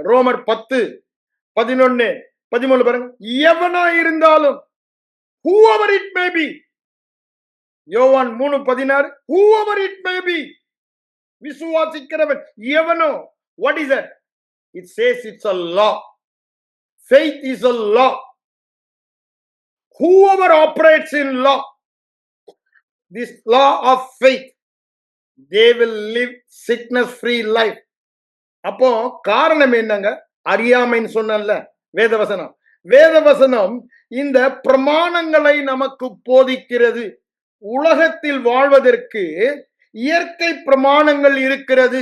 ரோமர் 10:11-13 பாருங்க. எவனா இருந்தாலும், whoever it may be. யோவான் 3:16 whoever it may be. விசுவாசிக்கிறவன் எவனோ. What is that? It says it's a law. Faith is a law. Whoever operates in law, this law of faith, they will live sickness free life. அப்போ காரணம் என்னங்க? அறியாமைன்னு சொன்னல வேதவசனம். வேதவசனம் இந்த பிரமாணங்களை நமக்கு போதிக்கிறது. உலகத்தில் வாழ்வதற்கு இயற்கை பிரமாணங்கள் இருக்கிறது.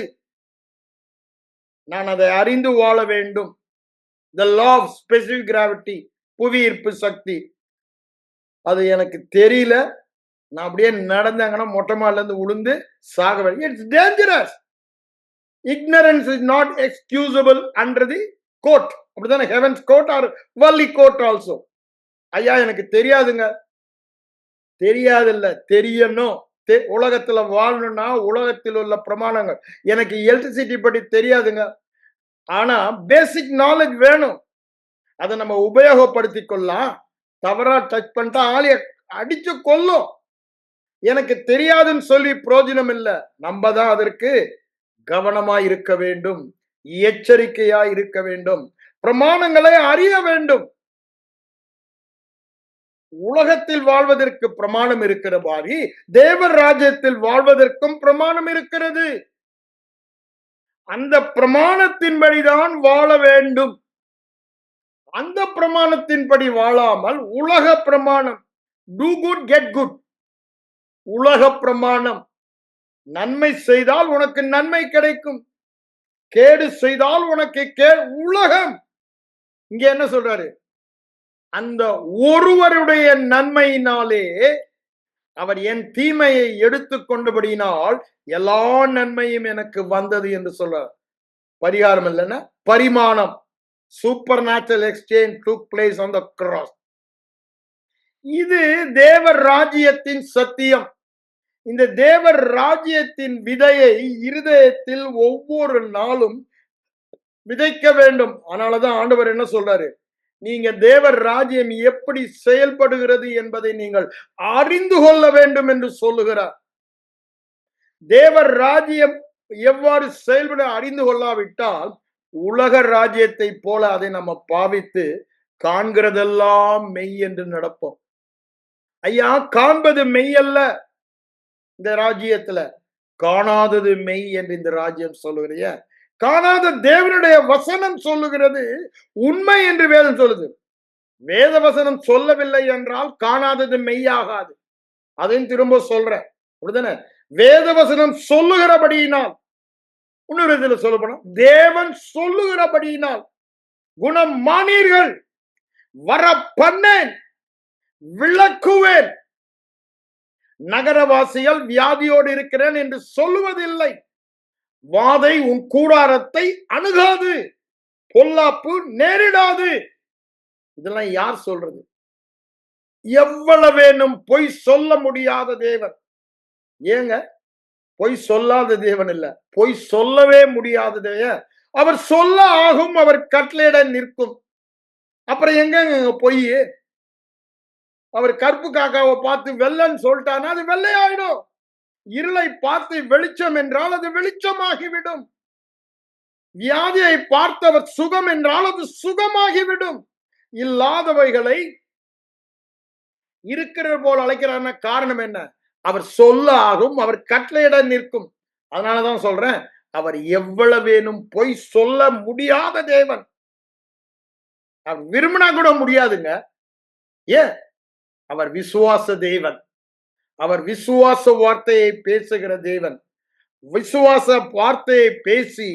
நான் அதை அறிந்து வாழ வேண்டும். The law of specific gravity, புவி ஈர்ப்பு சக்தி, அது எனக்கு தெரியல. நான் அப்படியே நடந்தாங்கன்னா மொட்டை மாடில இருந்து உளுந்து சாக வேண்டும். It's dangerous. Ignorance is not excusable under the court. அப்படிதானே? heaven's court or worldly court also. ஐயா எனக்கு தெரியாதுங்க. தெரியாதில்ல, தெரியணும். உலகத்துல வாழணும்னா உலகத்தில் உள்ள பிரமாணங்கள். எனக்கு எலக்ட்ரிசிட்டி பற்றி தெரியாதுங்க, ஆனா பேசிக் நாலேஜ் வேணும். அதை நம்ம உபயோகப்படுத்திக் கொள்ளலாம். தவறா டச் பண்ணிட்டா ஆளிய அடிச்சு கொல்லும். எனக்கு தெரியாதுன்னு சொல்லி பிரயோஜனம் இல்லை. நம்ம தான் அதற்கு கவனமா இருக்க வேண்டும், எச்சரிக்கையா இருக்க வேண்டும், பிரமாணங்களை அறிய வேண்டும். உலகத்தில் வாழ்வதற்கு பிரமாணம் இருக்கிற மாதிரி தேவர் ராஜ்யத்தில் வாழ்வதற்கும் பிரமாணம் இருக்கிறது. அந்த பிரமாணத்தின்படிதான் வாழ வேண்டும். அந்த பிரமாணத்தின்படி வாழாமல் உலக பிரமாணம், டூ குட் கெட் குட், உலக பிரமாணம், நன்மை செய்தால் உனக்கு நன்மை கிடைக்கும், கேடு செய்தால் உனக்கு உலகம். இங்க என்ன சொல்றாரு? அந்த ஒருவருடைய நன்மையினாலே அவர் என் தீமையை எடுத்துக்கொண்டபடியினால் எல்லா நன்மையும் எனக்கு வந்தது என்று சொல்றார். பரிகாரம் இல்லைன்னா பரிமாணம். Super natural exchange took place on the cross. இது தேவர் ராஜ்யத்தின் சத்தியம். இந்த தேவர் ராஜ்யத்தின் விதையை இருதயத்தில் ஒவ்வொரு நாளும் விதைக்க வேண்டும். அதனாலதான் ஆண்டவர் என்ன சொல்றாரு? நீங்க தேவர் ராஜ்யம் எப்படி செயல்படுகிறது என்பதை நீங்கள் அறிந்து கொள்ள வேண்டும் என்று சொல்லுகிறார். தேவர் ராஜ்யம் எவ்வாறு செயல்பட அறிந்து கொள்ளாவிட்டால் உலக ராஜ்யத்தை போல அதை நம்ம பாவித்து காண்கிறதெல்லாம் மெய் என்று நடப்போம். ஐயா, காண்பது மெய் அல்ல. இந்த ராஜ்யத்துல காணாதது மெய் என்று இந்த ராஜ்யம் சொல்லுகிறிய. காணாத தேவனுடைய வசனம் சொல்லுகிறது உண்மை என்று வேதம் சொல்லுது. வேத வசனம் சொல்லவில்லை என்றால் காணாதது மெய்யாகாது. அதையும் திரும்ப சொல்றேன். அப்படிதானே? வேத வசனம் சொல்லுகிறபடியினால், இன்னொரு இதுல சொல்ல போனா தேவன் சொல்லுகிறபடியினால் குணம் மானீர்கள், வர பண்ணேன், விளக்குவேன். நகரவாசிகள் வியாதியோடு இருக்கிறேன் என்று சொல்லுவதில்லை. வாதை உன் கூடாரத்தை அணுகாது, பொல்லாப்பு நேரிடாது. இதெல்லாம் யார் சொல்றது? எவ்வளவேனும் பொய் சொல்ல முடியாத தேவன். ஏங்க பொய் சொல்லாத தேவன் இல்ல, பொய் சொல்லவே முடியாத தேவன். அவர் சொல்ல ஆகும், அவர் கட்டளையிட நிற்கும். அப்புறம் எங்க பொய்? அவர் கருப்பு காக்காவை பார்த்து வெள்ளன்னு சொல்லிட்டானா அது வெள்ளை ஆயிடும். இருளை பார்த்து வெளிச்சம் என்றால் அது வெளிச்சமாகிவிடும். வியாதியை பார்த்தவர் சுகம் என்றால் அது சுகமாகிவிடும். இல்லாதவைகளை இருக்கிறது போல் அழைக்கிறார். காரணம் என்ன? அவர் சொல்ல ஆகும், அவர் கட்டளையிட நிற்கும். அதனாலதான் சொல்றேன், அவர் எவ்வளவேனும் பொய் சொல்ல முடியாத தேவன். அவர் விரும்பினா கூட முடியாதுங்க. ஏன்? அவர் விசுவாச தேவன். அவர் விசுவாச வார்த்தையை பேசுகிற தேவன். விசுவாச வார்த்தையை பேசி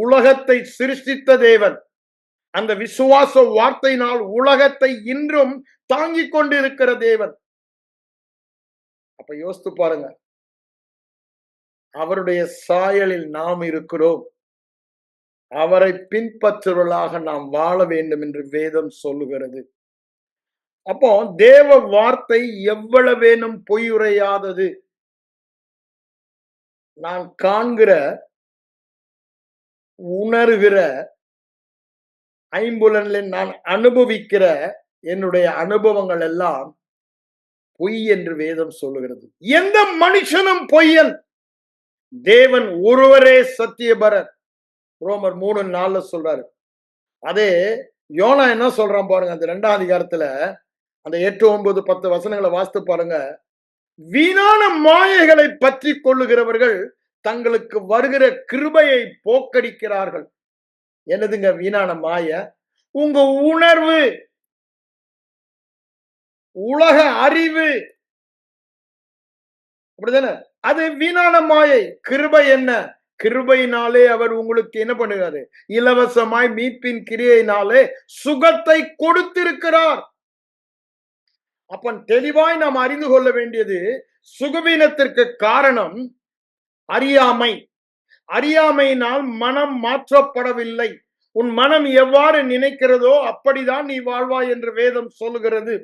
உலகத்தை சிருஷ்டித்த தேவன். அந்த விசுவாச வார்த்தையினால் உலகத்தை இன்றும் தாங்கிக் கொண்டிருக்கிற தேவன். அப்ப யோசித்து பாருங்க, அவருடைய சாயலில் நாம் இருக்கிறோம். அவரை பின்பற்றுவர்களாக நாம் வாழ வேண்டும் என்று வேதம் சொல்லுகிறது. அப்போ தேவ வார்த்தை எவ்வளவேனும் பொய்யுரையாதது. நான் காண்கிற, உணர்கிற, ஐம்புலனில் நான் அனுபவிக்கிற என்னுடைய அனுபவங்கள் எல்லாம் பொய் என்று வேதம் சொல்லுகிறது. எந்த மனுஷனும் பொய்யன், தேவன் ஒருவரே சத்தியபரர். ரோமர் 3:4 சொல்றாரு. அதே யோனா என்ன சொல்றான் பாருங்க, அந்த 2ஆம் அதிகாரத்துல அந்த 8, 9, 10 வசனங்களை வாசித்து பாருங்க. வீணான மாயைகளை பற்றி கொள்ளுகிறவர்கள் தங்களுக்கு வருகிற கிருபையை போக்கடிக்கிறார்கள். என்னதுங்க வீணான மாய? உங்க உணர்வு, உலக அறிவு, அப்படிதானே? அது வீணான மாயை. கிருபை என்ன? கிருபையினாலே அவர் உங்களுக்கு என்ன பண்ணுகிறாரு? இலவசமாய் மீட்பின் கிரியையினாலே சுகத்தை கொடுத்திருக்கிறார். அப்ப தெளிவாய் நாம் அறிந்து கொள்ள வேண்டியது, சுகவீனத்திற்கு காரணம் அறியாமை. அறியாமையினால் மனம் மாற்றப்படவில்லை. உன் மனம் எவ்வாறு நினைக்கிறதோ அப்படிதான் நீ வாழ்வாய் என்று வேதம் சொல்லுகிறது.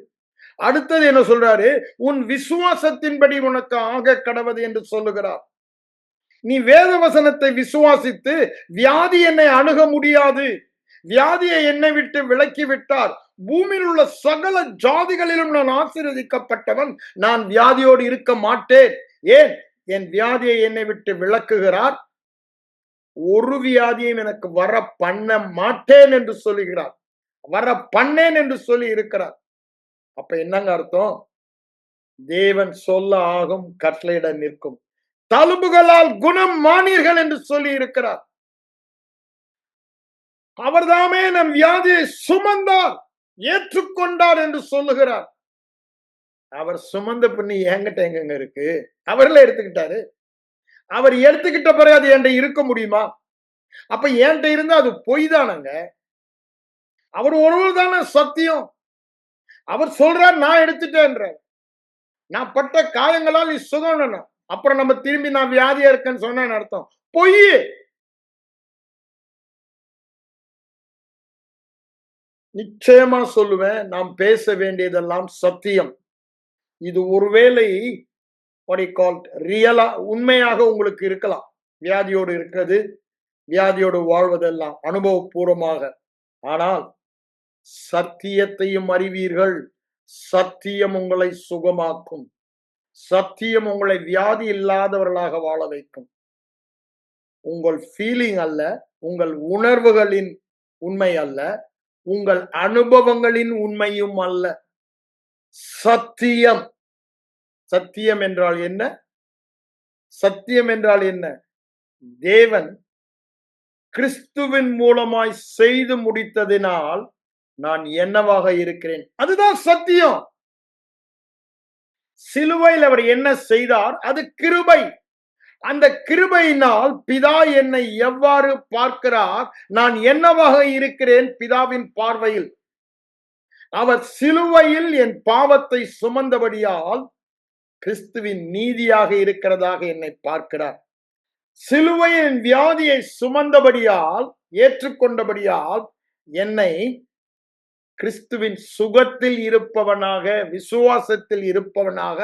அடுத்தது என்ன சொல்றாரு? உன் விசுவாசத்தின்படி உனக்கு ஆக கடவது என்று சொல்லுகிறார். நீ வேத வசனத்தை விசுவாசித்து வியாதி என்னை அணுக முடியாது, வியாதியை என்னை விட்டு விலக்கி விட்டார், பூமியில் உள்ள சகல ஜாதிகளிலும் நான் ஆசீர்வதிக்கப்பட்டவன், நான் வியாதியோடு இருக்க மாட்டேன். ஏன்? என் வியாதியை என்னை விட்டு விலக்குகிறார், ஒரு வியாதியும் எனக்கு வர பண்ண மாட்டேன் என்று சொல்லுகிறார். வர பண்ணேன் என்று சொல்லி இருக்கிறார். அப்ப என்னங்க அர்த்தம்? தேவன் சொல்ல ஆகும், கட்டளையிட நிற்கும். தழும்புகளால் குணம் மானீர்கள் என்று சொல்லி இருக்கிறார். அவர்தாமே நம் வியாதியை சுமந்தார், ஏற்றுக்கொண்டார் என்று சொல்லுகிறார். அவர் சுமந்த பண்ணி என்கிட்ட எங்க இருக்கு? அவர்களே எடுத்துக்கிட்டாரு. அவர் எடுத்துக்கிட்ட பிறகு அது என்கிட்ட இருக்க முடியுமா? அப்ப என்கிட்ட இருந்தா அது பொய் தானங்க. அவர் ஒருவர் தானே சத்தியம். அவர் சொல்றார், நான் எடுத்துட்டேன்ற. நான் பட்ட காயங்களால் நீ சுகம். அப்புறம் நம்ம திரும்பி நான் வியாதியா இருக்கேன்னு சொன்னேன்னு அர்த்தம் பொய். நிச்சயமா சொல்லுவேன், நாம் பேச வேண்டியதெல்லாம் சத்தியம். இது ஒருவேளை ரியலா உண்மையாக உங்களுக்கு இருக்கலாம். வியாதியோடு இருக்கிறது, வியாதியோடு வாழ்வதெல்லாம் அனுபவபூர்வமாக. ஆனால் சத்தியத்தையும் அறிவீர்கள், சத்தியம் உங்களை சுகமாக்கும், சத்தியம் உங்களை வியாதி இல்லாதவர்களாக வாழ வைக்கும். உங்கள் ஃபீலிங் அல்ல, உங்கள் உணர்வுகளின் உண்மை அல்ல, உங்கள் அனுபவங்களின் உண்மையும் அல்ல. சத்தியம். சத்தியம் என்றால் என்ன? சத்தியம் என்றால் என்ன? தேவன் கிறிஸ்துவின் மூலமாய் செய்து முடித்ததினால் நான் என்னவாக இருக்கிறேன், அதுதான் சத்தியம். சிலுவையில் அவர் என்ன செய்தார்? அது கிருபை. அந்த கிருபையினால் பிதா என்னை எவ்வாறு பார்க்கிறார், நான் என்னவாக இருக்கிறேன் பிதாவின் பார்வையில். அவர் சிலுவையில் என் பாவத்தை சுமந்தபடியால் கிறிஸ்துவின் நீதியாக இருக்கிறதாக என்னை பார்க்கிறார். சிலுவையின் வியாதியை சுமந்தபடியால், ஏற்றுக்கொண்டபடியால் என்னை கிறிஸ்துவின் சுகத்தில் இருப்பவனாக, விசுவாசத்தில் இருப்பவனாக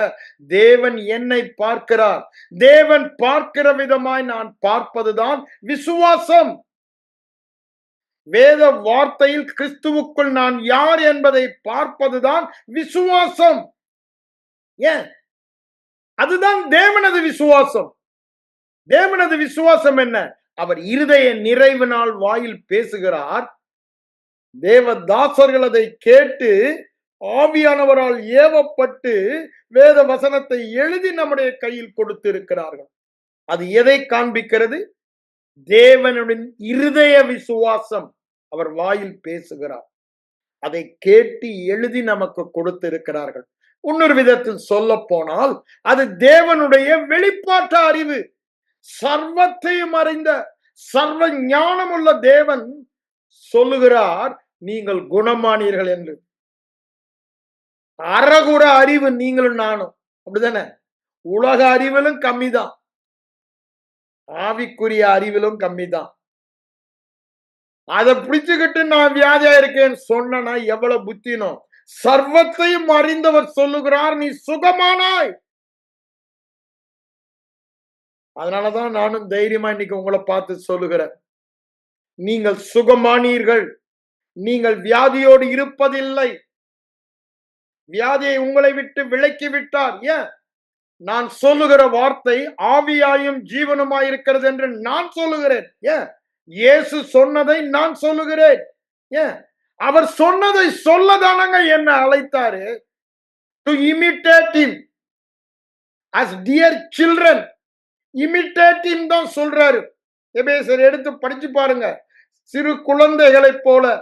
தேவன் என்னை பார்க்கிறார். தேவன் பார்க்கிற விதமாய் நான் பார்ப்பதுதான் விசுவாசம். வேத வார்த்தையில் கிறிஸ்துவுக்குள் நான் யார் என்பதை பார்ப்பதுதான் விசுவாசம். ஏன்? அதுதான் தேவனது விசுவாசம். தேவனது விசுவாசம் என்ன? அவர் இருதய நிறைவினால் வாயில் பேசுகிறார். தேவதாசர்கள் அதை கேட்டு ஆவியானவரால் ஏவப்பட்டு வேத வசனத்தை எழுதி நம்முடைய கையில் கொடுத்திருக்கிறார்கள். அது எதை காண்பிக்கிறது? தேவனுடைய இருதய விசுவாசம். அவர் வாயில் பேசுகிறார், அதை கேட்டு எழுதி நமக்கு கொடுத்திருக்கிறார்கள். இன்னொரு விதத்தில் சொல்ல போனால் அது தேவனுடைய வெளிப்பாட்டு அறிவு. சர்வத்தையும் அறிந்த சர்வ ஞானம் உள்ள தேவன் சொல்லுகிறார், நீங்கள் குணமானீர்கள் என்று. அறகுற அறிவு நீங்களும் நானும், அப்படிதானே? உலக அறிவிலும் கம்மிதான், ஆவிக்குரிய அறிவிலும் கம்மிதான். அதை பிடிச்சுக்கிட்டு நான் வியாதியா இருக்கேன்னு சொன்னா எவ்வளவு புத்தினோம். சர்வத்தையும் அறிந்தவர் சொல்லுகிறார், நீ சுகமானாய். அதனாலதான் நானும் தைரியமா இன்னைக்கு உங்களை பார்த்து சொல்லுகிறேன், நீங்கள் சுகமானீர்கள். நீங்கள் வியாதியோடு இருப்பதில்லை. வியாதியை உங்களை விட்டு விலக்கி விட்டார். ஏன்? நான் சொல்லுகிற வார்த்தை ஆவியாயும் ஜீவனுமாய் இருக்கிறது என்று நான் சொல்லுகிறேன். ஏன்? இயேசு சொன்னதை நான் சொல்லுகிறேன். ஏன்? அவர் சொன்னதை சொல்லதானங்க என்ன அழைத்தாரு. To imitate him as dear children. imitate him தான் சொல்றாரு. எபேசியர் எடுத்து படிச்சு பாருங்க. சிறு குழந்தைகளைப் போல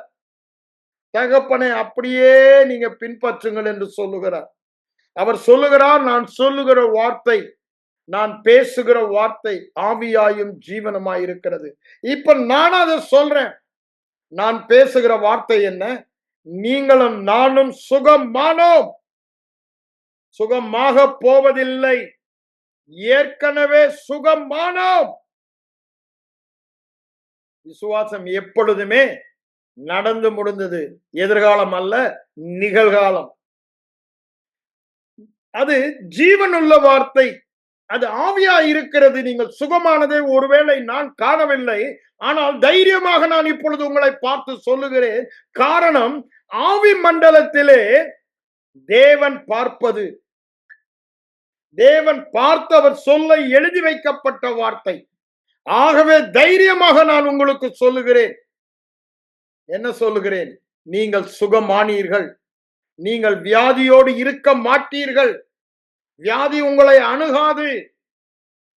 தகப்பனை அப்படியே நீங்க பின்பற்றுங்கள் என்று சொல்லுகிறார். அவர் சொல்லுகிறார், நான் சொல்லுகிற வார்த்தை, நான் பேசுகிற வார்த்தை ஆவியாயும் ஜீவனுமாய் இருக்கிறது. இப்ப நான் அதை சொல்றேன். நான் பேசுகிற வார்த்தை என்ன? நீங்களும் நானும் சுகமானோம். சுகமாக போவதில்லை, ஏற்கனவே சுகமானோம். விசுவாசம் எப்பொழுதுமே நடந்து முடிந்தது, எதிர்காலம் அல்ல, நிகழ்காலம். அது ஜீவனுள்ள வார்த்தை, அது ஆவியா இருக்கிறது. நீங்கள் சுகமானதை ஒருவேளை நான் காணவில்லை, ஆனால் தைரியமாக நான் இப்பொழுது உங்களை பார்த்து சொல்லுகிறேன். காரணம், ஆவி மண்டலத்திலே தேவன் பார்ப்பது, தேவன் பார்த்தவர் சொல்ல எழுதி வைக்கப்பட்ட வார்த்தை. ஆகவே தைரியமாக நான் உங்களுக்கு சொல்லுகிறேன். என்ன சொல்லுகிறேன்? நீங்கள் சுகமானீர்கள். நீங்கள் வியாதியோடு இருக்க மாட்டீர்கள். வியாதி உங்களை அணுகாது.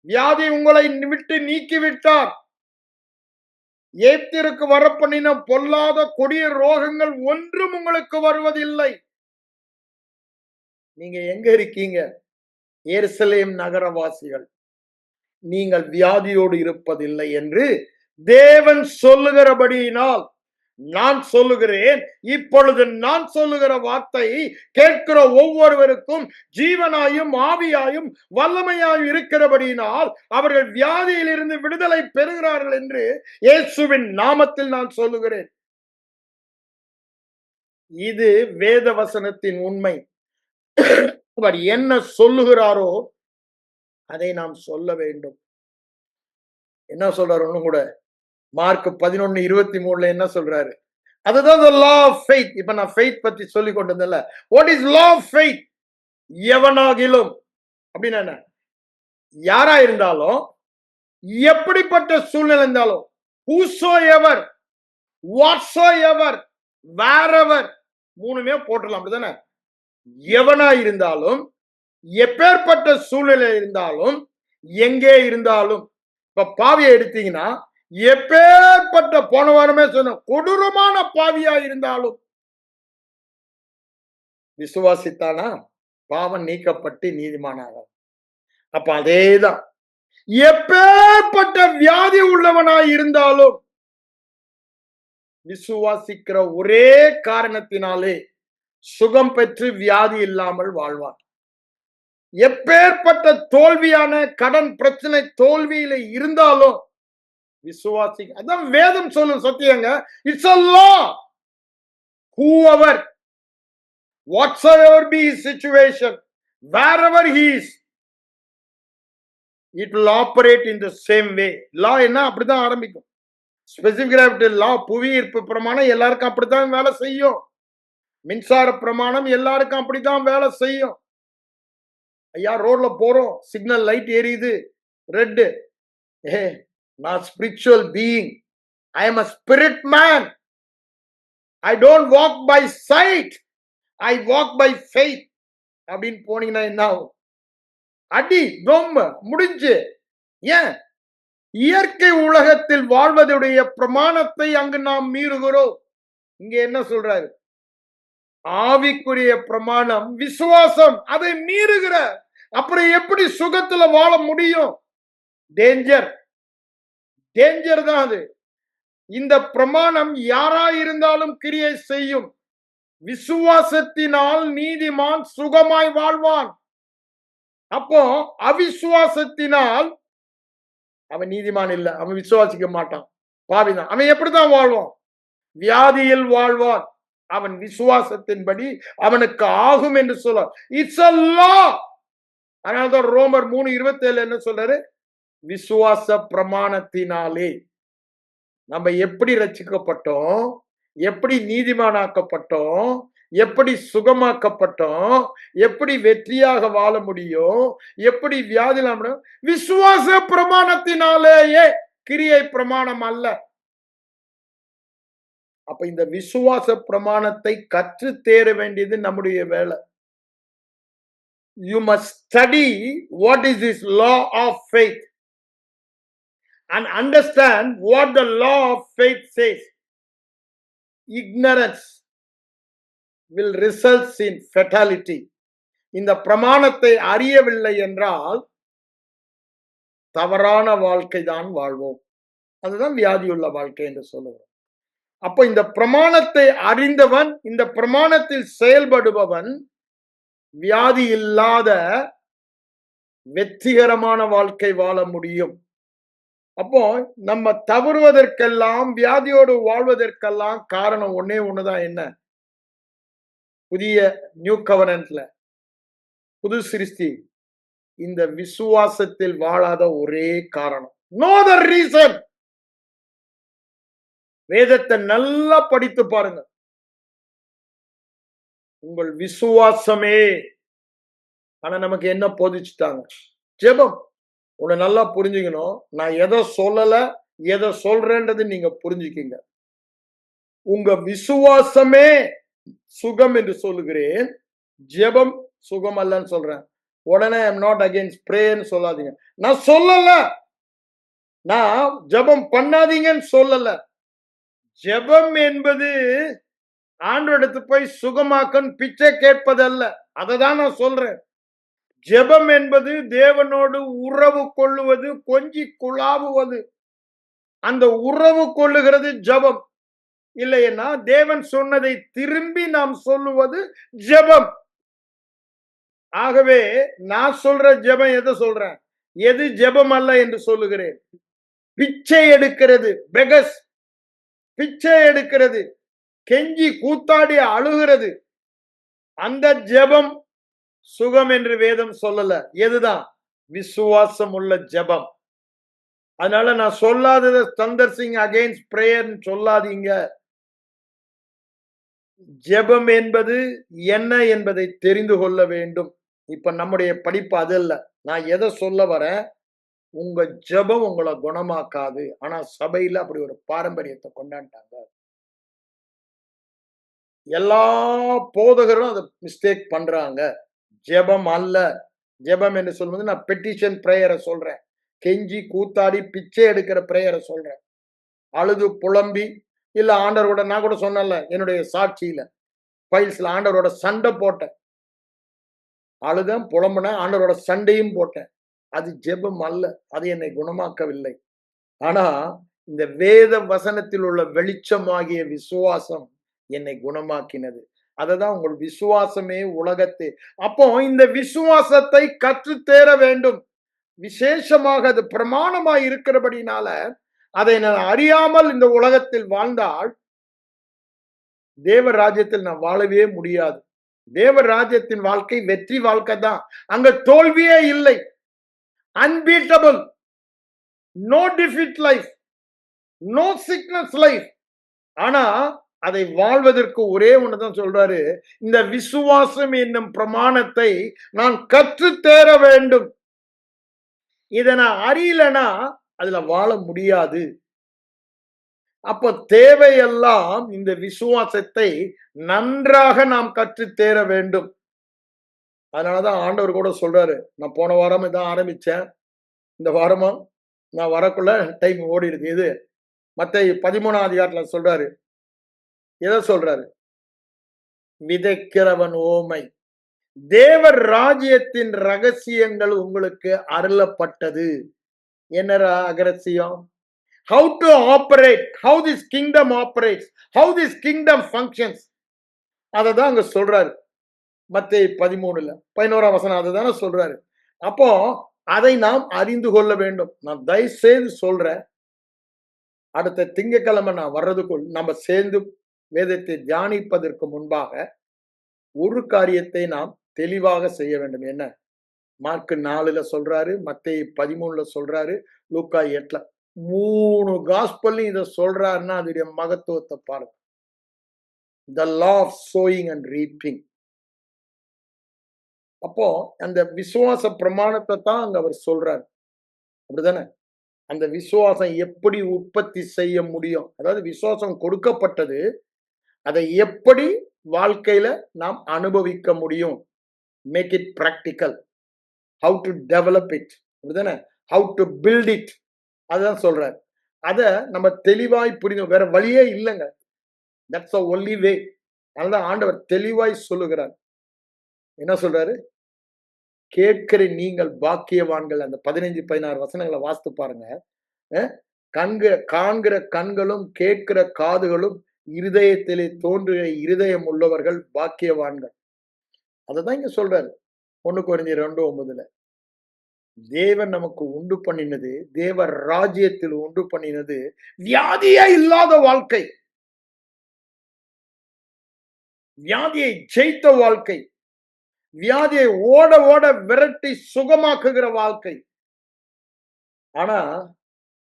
வியாதி உங்களை விட்டு நீக்கிவிட்டார். ஏப்திற்கு வரப்பண்ணின பொல்லாத கொடிய ரோகங்கள் ஒன்றும் உங்களுக்கு வருவதில்லை. நீங்க எங்க இருக்கீங்க? எருசலேம் நகரவாசிகள், நீங்கள் வியாதியோடு இருப்பதில்லை என்று தேவன் சொல்லுகிறபடியினால் நான் சொல்லுகிறேன். இப்பொழுது நான் சொல்லுகிற வார்த்தை கேட்கிற ஒவ்வொருவருக்கும் ஜீவனாயும் ஆவியாயும் வல்லமையாயும் இருக்கிறபடியினால் அவர்கள் வியாதியிலிருந்து விடுதலை பெறுகிறார்கள் என்று இயேசுவின் நாமத்தில் நான் சொல்லுகிறேன். இது வேத வசனத்தின் உண்மை. அவர் என்ன சொல்லுகிறாரோ அதை நாம் சொல்ல வேண்டும். என்ன சொல்றாரு? ஒண்ணும் கூட மார்க் 11:23 என்ன சொல்றாரு? அதுதான் the law of faith. இப்ப நான் faith பத்தி சொல்லி கொண்டிருந்தேன்ல. what is law of faith? எவனாகிலும் அப்படின்னா என்ன? யாரா இருந்தாலும், எப்படிப்பட்ட சூழ்நிலை இருந்தாலும், whosoever, whatsoever, wherever, மூணுமே போட்டுடலாம், அப்படிதானே? எவனா இருந்தாலும், எப்பேற்பட்ட சூழ்நிலை இருந்தாலும், எங்கே இருந்தாலும். இப்ப பாவியை எடுத்தீங்கன்னா, எப்பேற்பட்ட போன வாரமே சொன்ன கொடூரமான பாவியா இருந்தாலும் விசுவாசித்தானா பாவம் நீக்கப்பட்டு நீதிமானாக. அப்ப அதேதான், எப்பேற்பட்ட வியாதி உள்ளவனாய் இருந்தாலும் விசுவாசிக்கிற ஒரே காரணத்தினாலே சுகம் பெற்று வியாதி இல்லாமல் வாழ்வான். எப்பேற்பட்ட தோல்வியான கடன் பிரச்சனை தோல்வியில இருந்தாலும் விசுவாசி, அதான் வேதம் சொல்லும் சத்தியங்க. It's a law. Whoever, whatsoever be his situation, wherever he is, it will operate in the same way. Law என்ன அப்படிதான் ஆரம்பிக்கும். ஸ்பெசிபிக் கிராவிட்டி லா, புவி ஈர்ப்பு பிரமாணம் எல்லாருக்கும் அப்படித்தான் வேலை செய்யும். மின்சார பிரமாணம் எல்லாருக்கும் அப்படித்தான் வேலை செய்யும். ஐயா ரோட்ல போறோம், சிக்னல் லைட் எரியுது, ரெட். ஏ நான் spiritual being, I am a spirit man. I don't walk by sight, I walk by faith அப்படின்னு போனீங்கன்னா என்ன ஆகும்? அடி ரொம்ப முடிஞ்சு. ஏன்? இயற்கை உலகத்தில் வாழ்வதுடைய பிரமாணத்தை அங்கு நாம் மீறுகிறோம். இங்க என்ன சொல்றாரு? ஆவிக்குரிய பிரமாணம் விசுவாசம், அதை மீறுகிற அப்புறம் எப்படி சுகத்துல வாழ முடியும்? டேஞ்சர், டேஞ்சர் தான் அது. இந்த பிரமாணம் யாரா இருந்தாலும் கிரியை செய்யும். விசுவாசத்தினால் நீதிமான் சுகமாய் வாழ்வான். அப்போ அவிசுவாசத்தினால் அவன் நீதிமான் இல்ல, அவன் விசுவாசிக்க மாட்டான், பாவிதான். அவன் எப்படிதான் வாழ்வான்? வியாதியில் வாழ்வான். அவன் விசுவாசத்தின்படி அவனுக்கு ஆகும் என்று சொல்ல. It's a law. அதனால்தான் ரோமர் 3:27 என்ன சொல்றாரு? விசுவாச பிரமாணத்தினாலே நம்ம எப்படி ரட்சிக்கப்பட்டோம், எப்படி நீதிமானாக்கப்பட்டோம், எப்படி சுகமாக்கப்பட்டோம், எப்படி வெற்றியாக வாழ முடியும், எப்படி வியாதி விசுவாச பிரமாணத்தினாலேயே, கிரியை பிரமாணம் அல்ல. அப்ப இந்த விசுவாச பிரமாணத்தை கற்று தேர வேண்டியது நம்முடைய வேலை. You must study what is this law of faith and understand what the law of faith says. Ignorance will result in fatality. இந்த பிரமாணத்தை அறியவில்லை என்றால் தவறான வாழ்க்கை தான் வாழ்வோம். அதுதான் வியாதியுள்ள வாழ்க்கை என்று சொல்லுவோம். அப்ப இந்த பிரமாணத்தை அறிந்தவன், இந்த பிரமாணத்தில் செயல்படுபவன் வியாதி இல்லாத வெற்றிகரமான வாழ்க்கை வாழ முடியும். அப்போ நம்ம தவறுவதற்கெல்லாம், வியாதியோடு வாழ்வதற்கெல்லாம் காரணம் ஒன்னே ஒண்ணுதான். என்ன? புதிய நியூ கவர்னன்ட்ல, புது சிருஷ்டி, இந்த விசுவாசத்தில் வாழாத ஒரே காரணம். No other reason. வேதத்தை நல்லா படித்து பாருங்க. உங்கள் விசுவாசமே. ஆனா நமக்கு என்ன போதிச்சுட்டாங்க? ஜெபம். உன்னை நல்லா புரிஞ்சுக்கணும். நான் எதை சொல்லல, எதை சொல்றேன்றது நீங்க புரிஞ்சுக்கீங்க. உங்க விசுவாசமே சுகம் என்று சொல்லுகிறேன், ஜெபம் சுகம் அல்லன்னு சொல்றேன். உடனே ஐ எம் நாட் அகைன்ஸ்ட் பிரேயர்னு சொல்லாதீங்க. நான் சொல்லல, நான் ஜெபம் பண்ணாதீங்கன்னு சொல்லல. ஜெபம் என்பது ஆண்டவரிடத்து போய் சுகமாக்கன் பிச்சை கேட்பதல்ல. அதை தான் நான் சொல்றேன். ஜெபம் என்பது தேவனோடு உறவு கொள்ளுவது, கொஞ்சி குழாவுவது. அந்த உறவு கொள்ளுகிறது ஜெபம். இல்லைன்னா தேவன் சொன்னதை திரும்பி நாம் சொல்லுவது ஜெபம். ஆகவே நான் சொல்ற ஜெபம் எதை சொல்றேன், எது ஜெபம் அல்ல என்று சொல்லுகிறேன்? பிச்சை எடுக்கிறது, பெகஸ், பிச்சை எடுக்கிறது, கெஞ்சி கூத்தாடி அழுகிறது. அந்த ஜெபம் சுகம் என்று வேதம் சொல்லல. எதுதான்? விசுவாசம் உள்ள ஜெபம். அதனால நான் சொல்லாததை தண்டர்சிங் அகைன்ஸ்ட் பிரேயர் சொல்லாதீங்க. ஜெபம் என்பது என்ன என்பதை தெரிந்து கொள்ள வேண்டும். இப்ப நம்முடைய படிப்பு அது இல்ல. நான் எதை சொல்ல வரேன்? உங்க ஜெபம் உங்களை குணமாக்காது. ஆனா சபையில அப்படி ஒரு பாரம்பரியத்தை கொண்டாண்டாங்க. எல்லா போதகரும் அதை மிஸ்டேக் பண்றாங்க. ஜெபம் அல்ல, ஜெபம் என்று சொல்வது நான் பெட்டிஷன் பிரேயரை சொல்றேன். கெஞ்சி கூத்தாடி பிச்சை எடுக்கிற பிரேயரை சொல்றேன். அழுது புலம்பி இல்ல ஆண்டவரோட நான் கூட சொன்னேன்ல என்னுடைய சாட்சியில ஃபைல்ஸ்ல ஆண்டவரோட சண்டை போட்டேன். அழுதேன், புலம்புனேன், ஆண்டவரோட சண்டையும் போட்டேன். அது ஜெபம் அல்ல. அது என்னை குணமாக்கவில்லை. ஆனா இந்த வேத வசனத்தில் உள்ள வெளிச்சமாகிய விசுவாசம் என்னை குணமாக்கினது. அததான் உங்கள் விசுவாசமே உலகத்தை. அப்போ இந்த விசுவாசத்தை கற்றுத்தேர வேண்டும். விசேஷமாக அது பிரமாணமாய் இருக்கிறபடினால அதை நான் அறியாமல் இந்த உலகத்தில் வாழ்ந்தால் தேவ ராஜ்யத்தில் நான் வாழவே முடியாது. தேவ ராஜ்யத்தின் வாழ்க்கை வெற்றி வாழ்க்கை தான். அங்க தோல்வியே இல்லை. Unbeatable, no defeat life, no sickness life. ஆனா அதை வாழ்வதற்கு ஒரே ஒண்ணுதான் சொல்றாரு, இந்த விசுவாசம் என்னும் பிரமாணத்தை நான் கற்று தேர வேண்டும். இதை நான் அறியலனா அதுல வாழ முடியாது. அப்ப தேவையெல்லாம் இந்த விசுவாசத்தை நன்றாக நாம் கற்று தேர வேண்டும். அதனாலதான் ஆண்டவர் கூட சொல்றாரு, நான் போன வாரம் இதான் ஆரம்பிச்சேன், இந்த வாரமா நான் வரக்குள்ள டைம் ஓடிடுது. இது மத்தேயு 13ஆம் அதிகாரத்துல சொல்றாரு. எதை சொல்றாரு? விதைக்கிறவன் ஓமை. தேவர் ராஜ்யத்தின் ரகசியங்கள் உங்களுக்கு அருளப்பட்டது. என்ன ரகசியம்? How to operate, how this kingdom operates, how this kingdom functions. அததான் அங்க சொல்றாரு மத்தேயு 13ல 11ஆம் வசனம் அதுதானே சொல்றாரு. அப்போ அதை நாம் அறிந்து கொள்ள வேண்டும். நான் தயவு செய்து சொல்றேன், அடுத்த திங்கட்கிழமை நான் வர்றதுக்குள் நம்ம சேர்ந்து வேதத்தை தியானிப்பதற்கு முன்பாக ஒரு காரியத்தை நாம் தெளிவாக செய்ய வேண்டும். என்ன? மார்க் 4ல சொல்றாரு, மத்தேயு 13ல சொல்றாரு, லூக்கா 8ல 3 காஸ்பல்லையும் இதை சொல்றாருன்னா அதோடைய மகத்துவத்தை பாருங்க. The law of sowing and reaping. அப்போ அந்த விசுவாச பிரமாணத்தை தான் அங்க அவர் சொல்றாரு. அப்படிதானே? அந்த விசுவாசம் எப்படி உற்பத்தி செய்ய முடியும்? அதாவது விசுவாசம் கொடுக்கப்பட்டது, அதை எப்படி வாழ்க்கையில நாம் அனுபவிக்க முடியும்? Make it practical. How to develop it, அப்படிதானே? ஹவு டு பில்ட் இட், அதுதான் சொல்றாரு. அத நம்ம தெளிவாய் புரியும். வேற வழியே இல்லைங்க. That's the only way. அதனால ஆண்டவர் தெளிவாய் சொல்லுகிறார். என்ன சொல்றாரு? கேட்கிற நீங்கள் பாக்கியவான்கள். அந்த 15-16 வசனங்களை வாசித்து பாருங்க. காண்கிற கண்களும் கேட்கிற காதுகளும் இருதயத்திலே தோன்றுகிற இருதயம் உள்ளவர்கள் பாக்கியவான்கள். அததான் இங்க சொல்றாரு 1 கொரிந்தியர் 2:9. தேவன் நமக்கு உண்டு பண்ணினது, தேவ ராஜ்யத்தில் உண்டு பண்ணினது வியாதியே இல்லாத வாழ்க்கை, வியாதியை ஜெயித்த வாழ்க்கை, வியாதியை ஓட ஓட விரட்டி சுகமாக்குகிற வாழ்க்கை. ஆனா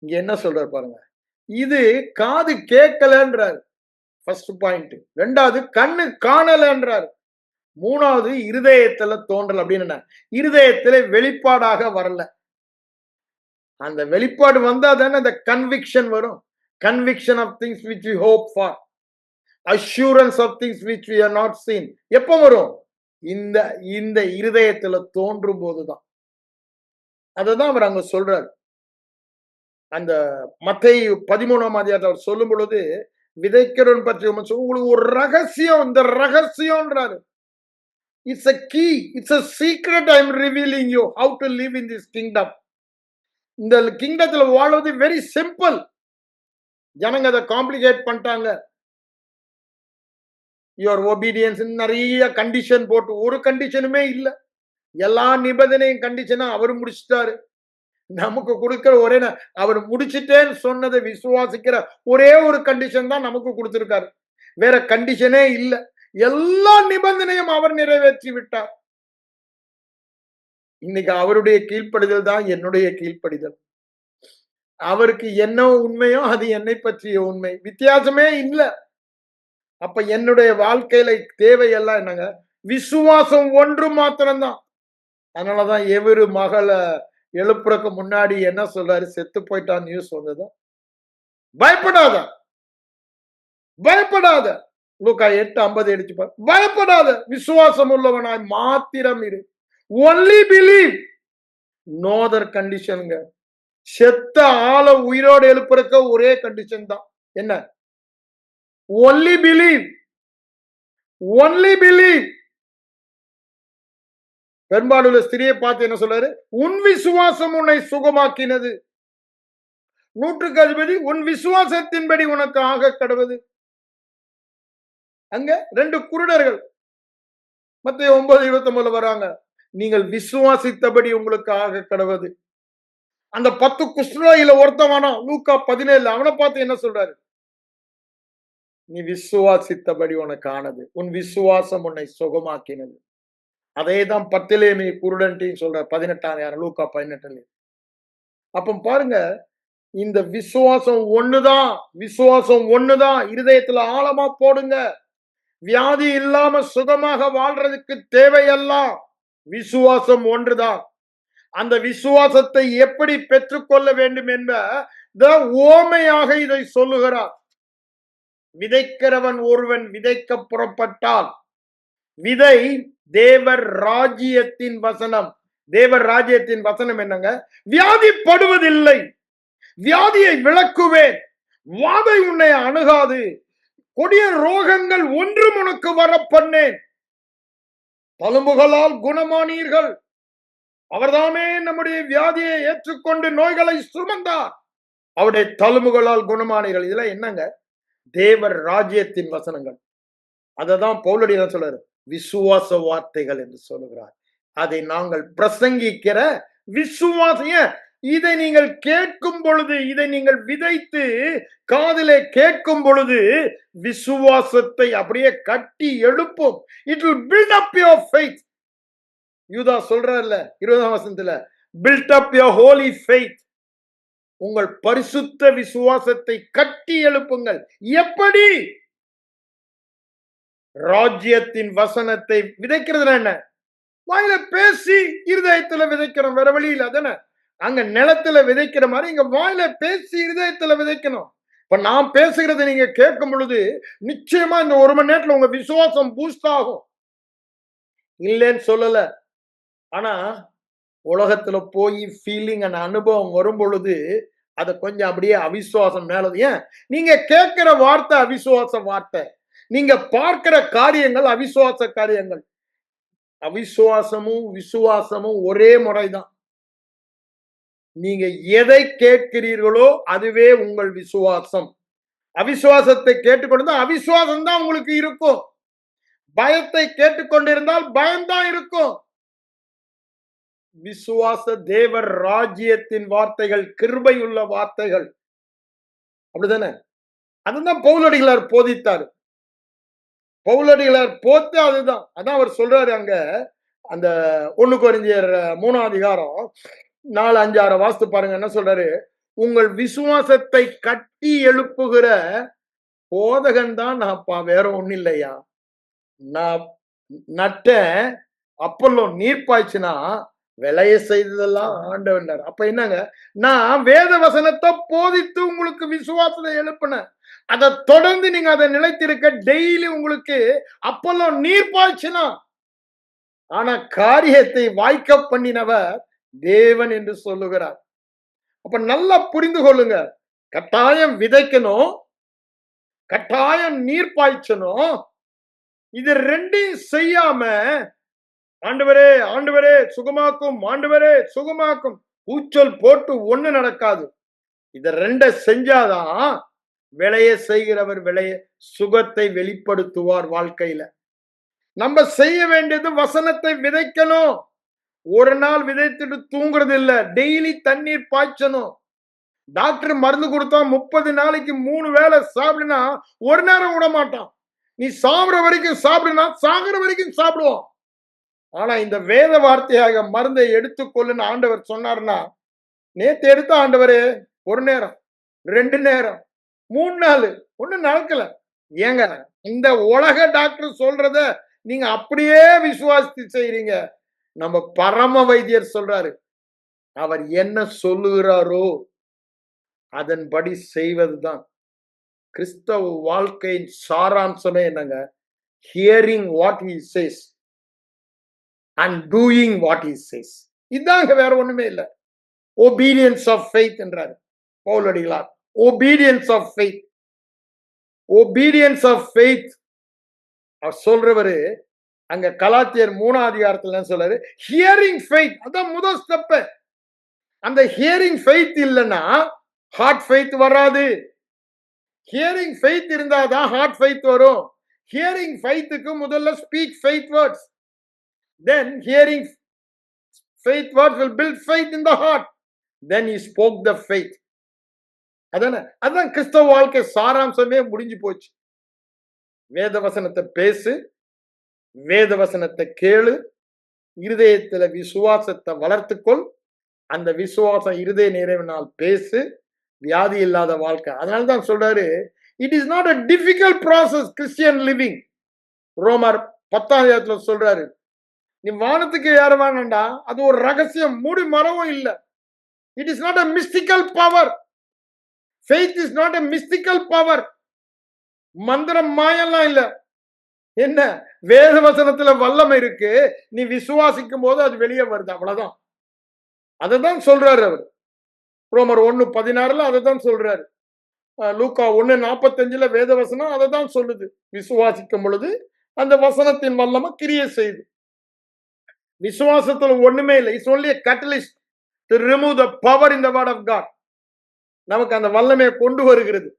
இங்க என்ன சொல்றாரு பாருங்க, இது காது கேட்கலன்றார் ஃபர்ஸ்ட் பாயிண்ட். 2வது கண்ணு காணலன்றார். 3வது இருதயத்துல தோன்றல். அப்படின்னு என்ன? இருதயத்துல வெளிப்பாடாக வரல. அந்த வெளிப்பாடு வந்தா தானே அந்த கன்விக்ஷன் வரும். Conviction of things which we hope for, assurance of things which we have not seen. எப்ப வரும்? இந்த இந்த இருதயத்துல தோன்றும் போதுதான். அததான் அவர் அங்க சொல்றாரு. அந்த மத்தேயு 13ஆம் அதிகாரத்தில் அவர் சொல்லும் பொழுது விதைக்கிறவன் பற்றி உங்களுக்கு ஒரு ரகசியம், இந்த ரகசியம்ன்றாரு. It's a key, it's a secret I am revealing you how to live in this kingdom. இந்த கிங்டத்துல வாழ்வது வெரி சிம்பிள். ஜனங்க அதை காம்ப்ளிகேட் பண்ணிட்டாங்க. யுவர் ஒபீடியன்ஸ் நிறைய கண்டிஷன் போட்டு, ஒரு கண்டிஷனுமே இல்ல. எல்லா நிபந்தனையும் கண்டிஷனா அவர் முடிச்சிட்டாரு. நமக்கு கொடுக்கிற ஒரே அவர் முடிச்சிட்டேன்னு சொன்னதை விசுவாசிக்கிற ஒரே ஒரு கண்டிஷன் தான் நமக்கு கொடுத்திருக்காரு. வேற கண்டிஷனே இல்ல. எல்லா நிபந்தனையும் அவர் நிறைவேற்றி விட்டார். இன்னைக்கு அவருடைய கீழ்ப்படிதல் தான் என்னுடைய கீழ்ப்படிதல். அவருக்கு என்ன உண்மையோ அது என்னை பற்றிய உண்மை, வித்தியாசமே இல்லை. அப்ப என்னுடைய வாழ்க்கையில தேவையெல்லாம் என்னங்க? விசுவாசம் ஒன்று மாத்திரம்தான். அதனாலதான் எவரு மகளை எழுப்புறதுக்கு முன்னாடி என்ன சொல்றாரு? செத்து போயிட்டான் நியூஸ் வந்தது. பயப்படாத, பயப்படாத. லூக்கா 8:50 எடுத்து பயப்படாத, விசுவாசம் உள்ளவனாய் மாத்திரம் இரு. Only believe. நோ அதர் கண்டிஷனுங்க. செத்த ஆளை உயிரோடு எழுப்புறக்க ஒரே கண்டிஷன் தான். என்ன? Only believe. Only believe. பெரும்பாலுள்ள ஸ்திரியை பார்த்து என்ன சொல்றாரு? உன் விசுவாசம் உன்னை சுகமாக்கினது. 100க்கு அதிபதி உன் விசுவாசத்தின்படி உனக்கு ஆக கடவுது. அங்க 2 குருடர்கள் மத்தேயு 9:29 வராங்க. நீங்கள் விசுவாசித்தபடி உங்களுக்கு ஆக கடவுது. அந்த 10 குஷ்டரோகில ஒருத்தன் வேணாம். லூக்கா 17 அவனை பார்த்து என்ன சொல்றாரு? நீ விசுவாசித்தபடி உனக்கு ஆனது. உன் விசுவாசம் உன்னை சுகமாக்கினது. அதேதான் பத்திலேமி குருடன்ட்டையும் சொல்ற 18 லூக்கா 18. அப்ப பாருங்க, இந்த விசுவாசம் ஒண்ணுதான். விசுவாசம் ஒண்ணுதான். இருதயத்துல ஆழமா போடுங்க. வியாதி இல்லாம சுகமாக வாழ்றதுக்கு தேவையெல்லாம் விசுவாசம் ஒன்றுதான். அந்த விசுவாசத்தை எப்படி பெற்றுக்கொள்ள வேண்டும் என்ப ஓமையாக இதை சொல்லுகிறார். விதைக்கிறவன் ஒருவன் விதைக்க புறப்பட்டால் விதை தேவர் ராஜ்யத்தின் வசனம். தேவர் ராஜ்யத்தின் வசனம் என்னங்க? வியாதிப்படுவதில்லை, வியாதியை விளக்குவேன், வாதை உன்னை அணுகாது, கொடிய ரோகங்கள் ஒன்றும் உனக்கு வர பண்ணேன், தழும்புகளால் குணமானீர்கள். அவர்தாமே நம்முடைய வியாதியை ஏற்றுக்கொண்டு நோய்களை சுமந்தார், அவருடைய தழும்புகளால் குணமானீர்கள். இதெல்லாம் என்னங்க? தேவர் ராஜ்யத்தின் வசனங்கள். அததான் பவுலடியார் சொல்றாரு, விசுவாச வார்த்தைகள் என்று சொல்லுகிறார். அதை நாங்கள் பிரசங்கிக்கிற விசுவாசிய. இதை நீங்கள் கேட்கும் பொழுது, இதை நீங்கள் விதைத்து காதிலே கேட்கும் பொழுது விசுவாசத்தை அப்படியே கட்டி எழுப்பும். It will build up your faith. யூதா சொல்றாருல 20ஆம் வசனத்துல, build up your holy faith. உங்கள் பரிசுத்த விசுவாசத்தை கட்டி எழுப்புங்கள். எப்படி? ராஜ்யத்தின் வசனத்தை விதைக்கிறது என்ன? வாயில பேசி இருதயத்துல விதைக்கிறோம், வேற வழியில் அதானே. அங்க நிலத்துல விதைக்கிற மாதிரி இங்க வாயில பேசி இருதயத்துல விதைக்கணும். இப்ப நான் பேசுகிறத நீங்க கேட்கும் பொழுது நிச்சயமா இந்த 1 மணி நேரத்துல உங்க விசுவாசம் பூஸ்ட் ஆகும். இல்லைன்னு சொல்லல. ஆனா உலகத்துல போய் ஃபீலிங் அந்த அனுபவம் வரும் பொழுது அதை கொஞ்சம் அப்படியே அவிசுவாசம் மேல. ஏன்? நீங்க கேட்கிற வார்த்தை அவிசுவாச வார்த்தை, நீங்க பார்க்கிற காரியங்கள் அவிசுவாச காரியங்கள். அவிசுவாசமும் விசுவாசமும் ஒரே முறைதான். நீங்க எதை கேட்கிறீர்களோ அதுவே உங்கள் விசுவாசம். அவிசுவாசத்தை கேட்டுக்கொண்டு அவிசுவாசம் தான் உங்களுக்கு இருக்கும். பயத்தை கேட்டுக்கொண்டிருந்தால் பயம்தான் இருக்கும். விசுவாச தேவர் ராஜ்யத்தின் வார்த்தைகள் கிருபையுள்ள வார்த்தைகள். அப்படிதானே? அதுதான் பவுலடிகளார் போதித்தார். பவுலடிகளார் போத்து அதுதான். அதான் அவர் சொல்றாரு அங்க அந்த 1 கொரிந்தியர் 3ஆம் அதிகாரம் 4, 5, 6 வாஸ்து பாருங்க. என்ன சொல்றாரு? உங்கள் விசுவாசத்தை கட்டி எழுப்புகிற போதகன் தான் நான்ப்பா, வேற ஒண்ணு இல்லையா. நான் நட்டேன், அப்பல்லோ நீர் பாய்ச்சினா விளைய செய்ததெல்லாம் ஆண்டவன். அப்ப என்னங்க? நான் வேத வசனத்தை போதித்து உங்களுக்கு விசுவாசத்தை எழுப்பினேன். அதை தொடர்ந்து நீங்க அதை நிலைத்திருக்க டெய்லி உங்களுக்கு அப்பல்லோ நீர் பாய்ச்சினா, ஆனா காரியத்தை வாய்க்க பண்ணினவர் தேவன் என்று சொல்லுகிறார். அப்ப நல்லா புரிந்து கொள்ளுங்க. கட்டாயம் விதைக்கணும், கட்டாயம் நீர் பாய்ச்சணும். இது 2யும் செய்யாம ஆண்டவரே ஆண்டவரே சுகமாக்கும், ஆண்டவரே சுகமாக்கும் கூச்சல் போட்டு ஒண்ணு நடக்காது. இத 2 செஞ்சாதான் விளைய செய்கிறவர் விளைய சுகத்தை வெளிப்படுத்துவார் வாழ்க்கையில. நம்ம செய்ய வேண்டியது வசனத்தை விதைக்கணும். ஒரு நாள் விதைத்துட்டு தூங்குறது இல்ல, டெய்லி தண்ணீர் பாய்ச்சணும். டாக்டர் மருந்து கொடுத்தா 30 நாளைக்கு 3 வேளை சாப்பிடுனா 1 நேரம் விட மாட்டான். நீ சாப்பிடுற வரைக்கும் சாப்பிடுனா சாகுற வரைக்கும் சாப்பிடுவோம். ஆனா இந்த வேத வார்த்தையாக மருந்தை எடுத்துக்கொள்ளுன்னு ஆண்டவர் சொன்னார்னா, நேத்து எடுத்த ஆண்டவரே 1 நேரம், 2 நேரம், 3 நாள் ஒண்ணும் நடக்கல. ஏங்க இந்த உலக டாக்டர் சொல்றத நீங்க அப்படியே விசுவாசித்து செய்றீங்க. நம்ம பரம வைத்தியர் சொல்றாரு, அவர் என்ன சொல்லுகிறாரோ அதன்படி செய்வதுதான் கிறிஸ்தவ வாழ்க்கையின் சாராம்சமே. என்னங்க? Hearing what he says. and doing what he says. இதாங்க, வேற ஒண்ணுமே இல்லை. obedience of faith என்றார் பவுலடிகளார். obedience of faith. obedience of faith சொல்றவரு அங்க கலாத்தியர் 3ஆம் அதிகாரத்துல சொல்றாரு, ஹியரிங் ஃபெய்த். அதான் முதல் ஸ்டெப். அந்த ஹியரிங் ஃபெய்த் இல்லைன்னா ஹார்ட் ஃபெய்த் வராது. ஹியரிங் ஃபெய்த் இருந்தாதான் ஹார்ட் ஃபெய்த் வரும். ஹியரிங் ஃபெய்த்துக்கு முதல்ல speak faith words, then hearing faith words will build faith in the heart, then he spoke the faith. அதான் கிறிஸ்தவ வாழ்க்கை சாராம்சமே முடிஞ்சு போச்சு. வேத வசனத்தை பேசு, வேத வசனத்தை கேளு, இருதயத்துல விசுவாசத்தை வளர்த்துக்கொள், அந்த விசுவாசம் இருதய நிறைவினால் பேசு, வியாதி இல்லாத வாழ்க்கை. அதனால்தான் சொல்றாரு, it is not a difficult process Christian living. ரோமர் 10ஆம் அதிகாரத்துல சொல்றாரு, நீ வானத்துக்கு ஏற வேணாண்டா, அது ஒரு ரகசியம், மூடி மரவும் இல்லை. It is not a mystical power. faith is not a mystical power. மந்திரம் மாயெல்லாம் இல்ல. என்ன, வேத வசனத்துல வல்லமை இருக்கு, நீ விசுவாசிக்கும் போது அது வெளியே வருது, அவ்வளவுதான். அததான் சொல்றாரு அவர். ரோமர் 1:16 அததான் சொல்றாரு. லூக்கா 1:45 வேத வசனம் அததான் சொல்லுது. விசுவாசிக்கும் பொழுது அந்த வசனத்தின் வல்லமை கிரியை செய்யுது. விசுவாசத்துல ஒண்ணுமே இல்லை. It's only a catalyst to remove the power in the word of God. நமக்கு அந்த வல்லமையை கொண்டு வருகிறது.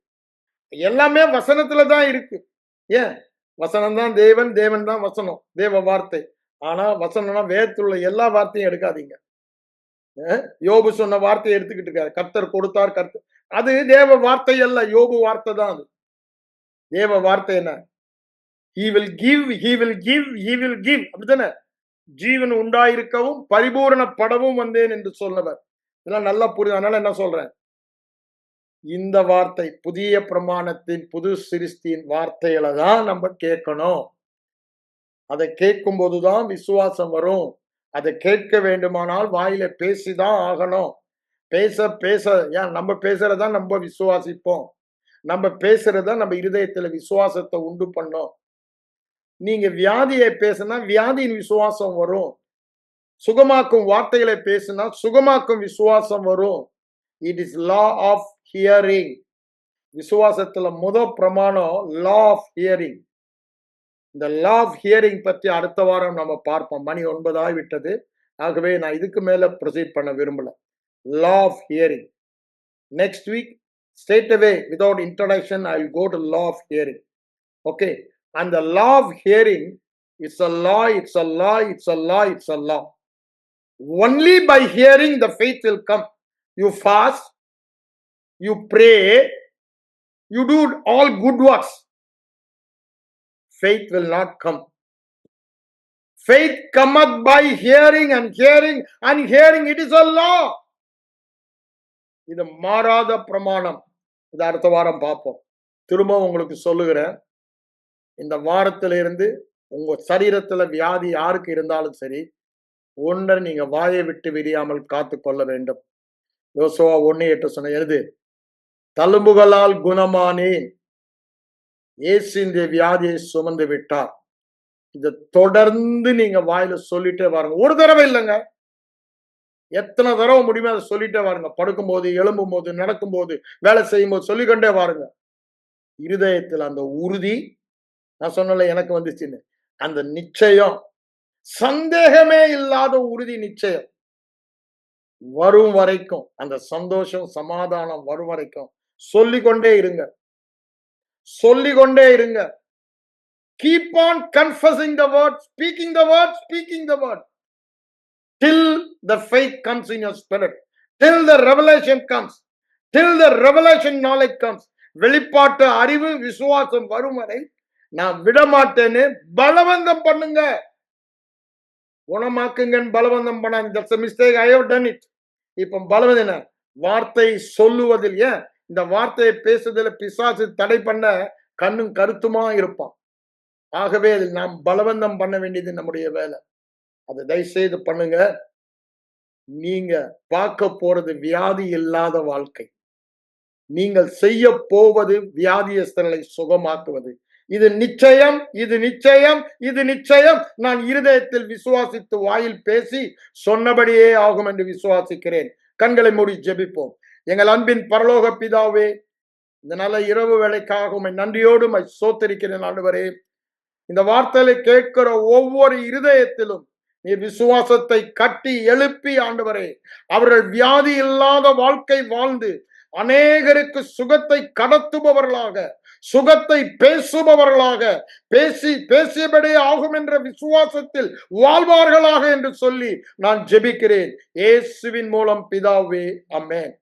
எல்லாமே வசனத்துல தான் இருக்கு. ஏன், வசனம் தான் தேவன், தேவன் தான் வசனம், தேவ வார்த்தை. ஆனா வசனம்னா வேதத்தில் உள்ள எல்லா வார்த்தையும் எடுக்காதீங்க. யோபு சொன்ன வார்த்தையை எடுத்துக்கிட்டு இருக்காரு, கர்த்தர் கொடுத்தார், கர்த்தர், அது தேவ வார்த்தை அல்ல, யோபு வார்த்தை தான் அது. தேவ வார்த்தை என்ன, he will give, he will give, he will give, அப்படித்தானே? ஜீவன் உண்டாயிருக்கவும் பரிபூரணப்படவும் வந்தேன் என்று சொன்னவர். இதெல்லாம் நல்லா புரியுது. அதனால என்ன சொல்றேன், இந்த வார்த்தை புதிய பிரமாணத்தின் புது சிருஷ்டியின் வார்த்தைகளை தான் நம்ம கேட்கணும். அதை கேட்கும் போதுதான் விசுவாசம் வரும். அதை கேட்க வேண்டுமானால் வாயில பேசிதான் ஆகணும். பேச பேச, ஏன் நம்ம பேசுறதா நம்ம விசுவாசிப்போம். நம்ம பேசுறதா நம்ம இருதயத்துல விசுவாசத்தை உண்டு பண்ணோம். நீங்க வியாதியை பேசினா வியாதியின் விசுவாசம் வரும். சுகமாக்கும் வார்த்தைகளை பேசினா சுகமாக்கும் விசுவாசம் வரும். It is law of hearing. விசுவாசத்துல முதல் பிரமாணம் லா ஆஃப் ஹியரிங். இந்த லா ஆஃப் ஹியரிங் பற்றி அடுத்த வாரம் நம்ம பார்ப்போம். மணி 9 ஆகிவிட்டது. ஆகவே நான் இதுக்கு மேல ப்ரொசீட் பண்ண விரும்பல. Law of hearing next week straight away without introduction I will go to law of hearing. Okay, and the law of hearing, it's a law, it's a law, it's a law, it's a law. Only by hearing the faith will come. You fast, you pray, you do all good works, faith will not come. Faith cometh by hearing, and hearing, and hearing. It is a law. இது மாறாத பிரமாணம். இது அடுத்த வாரம் பார்ப்போம். திரும்ப உங்களுக்கு சொல்லுகிறேன், இந்த வாரத்திலிருந்து உங்க சரீரத்துல வியாதி யாருக்கு இருந்தாலும் சரி, ஒன்றை நீங்க வாயை விட்டு விரியாமல் காத்து கொள்ள வேண்டும். யோசுவா 1:8 சொன்ன எழுது, தழும்புகளால் குணமானேன், இயேசு இந்த வியாதியை சுமந்து விட்டார். இதை தொடர்ந்து நீங்க வாயில சொல்லிட்டே வாருங்க. ஒரு தடவை இல்லைங்க, எத்தனை தடவை முடியுமோ அதை சொல்லிட்டே வாருங்க. படுக்கும் போது, எழும்பும் போது, நடக்கும் போது, வேலை செய்யும் போது சொல்லிக்கொண்டே வாருங்க. இருதயத்தில் அந்த உறுதி, நான் சொன்னல எனக்கு வந்துச்சுன்னு, அந்த நிச்சயம், சந்தேகமே இல்லாத உறுதி நிச்சயம் வரும் வரைக்கும், அந்த சந்தோஷம் சமாதானம் வரும் வரைக்கும் சொல்லிக்கொண்டே இருங்க, சொல்லிக்கொண்டே இருங்க. Keep on confessing the word, speaking the word, speaking the word, till the faith comes in your spirit, till the revelation comes, till the revelation knowledge comes. வெளிப்பாட்டு அறிவு விசுவாசம் வரும் வரை நான் விடமாட்டேன்னு பலவந்தம் பண்ணுங்க. குணமாக்குங்கன்னு பலவந்தம் பண்ணாங்க. That's a mistake. I have done it. இப்ப பலவந்தம் என்ன, வார்த்தை சொல்லுவதில், ஏன் இந்த வார்த்தையை பேசுவதில் பிசாசு தடை பண்ண கண்ணும் கருத்துமா இருப்பான். ஆகவே அதில் நாம் பலவந்தம் பண்ண வேண்டியது நம்முடைய வேலை. அதை தயவுசெய்து பண்ணுங்க. நீங்க பார்க்க போறது வியாதி இல்லாத வாழ்க்கை. நீங்கள் செய்ய போவது வியாதியஸ்தர்களை சுகமாக்குவது. இது நிச்சயம், இது நிச்சயம், இது நிச்சயம். நான் இருதயத்தில் விசுவாசித்து வாயில் பேசி சொன்னபடியே ஆகும் என்று விசுவாசிக்கிறேன். கண்களை மூடி ஜெபிப்போம். எங்கள் அன்பின் பரலோக பிதாவே, இந்த நல்ல இரவு வேளைக்காக உம்மை நன்றியோடு சோத்தரிக்கிறேன் ஆண்டவரே. இந்த வார்த்தையை கேட்கிற ஒவ்வொரு இருதயத்திலும் நீர் விசுவாசத்தை கட்டி எழுப்பி ஆண்டவரே, அவர்கள் வியாதி இல்லாத வாழ்க்கை வாழ்ந்து அநேகருக்கு சுகத்தை கடத்துபவர்களாக, சுகத்தை பேசுபவர்களாக, பேசியபடியே ஆகும் என்ற விசுவாசத்தில் வாழ்வார்களாக என்று சொல்லி நான் ஜெபிக்கிறேன். இயேசுவின் மூலம் பிதாவே, ஆமென்.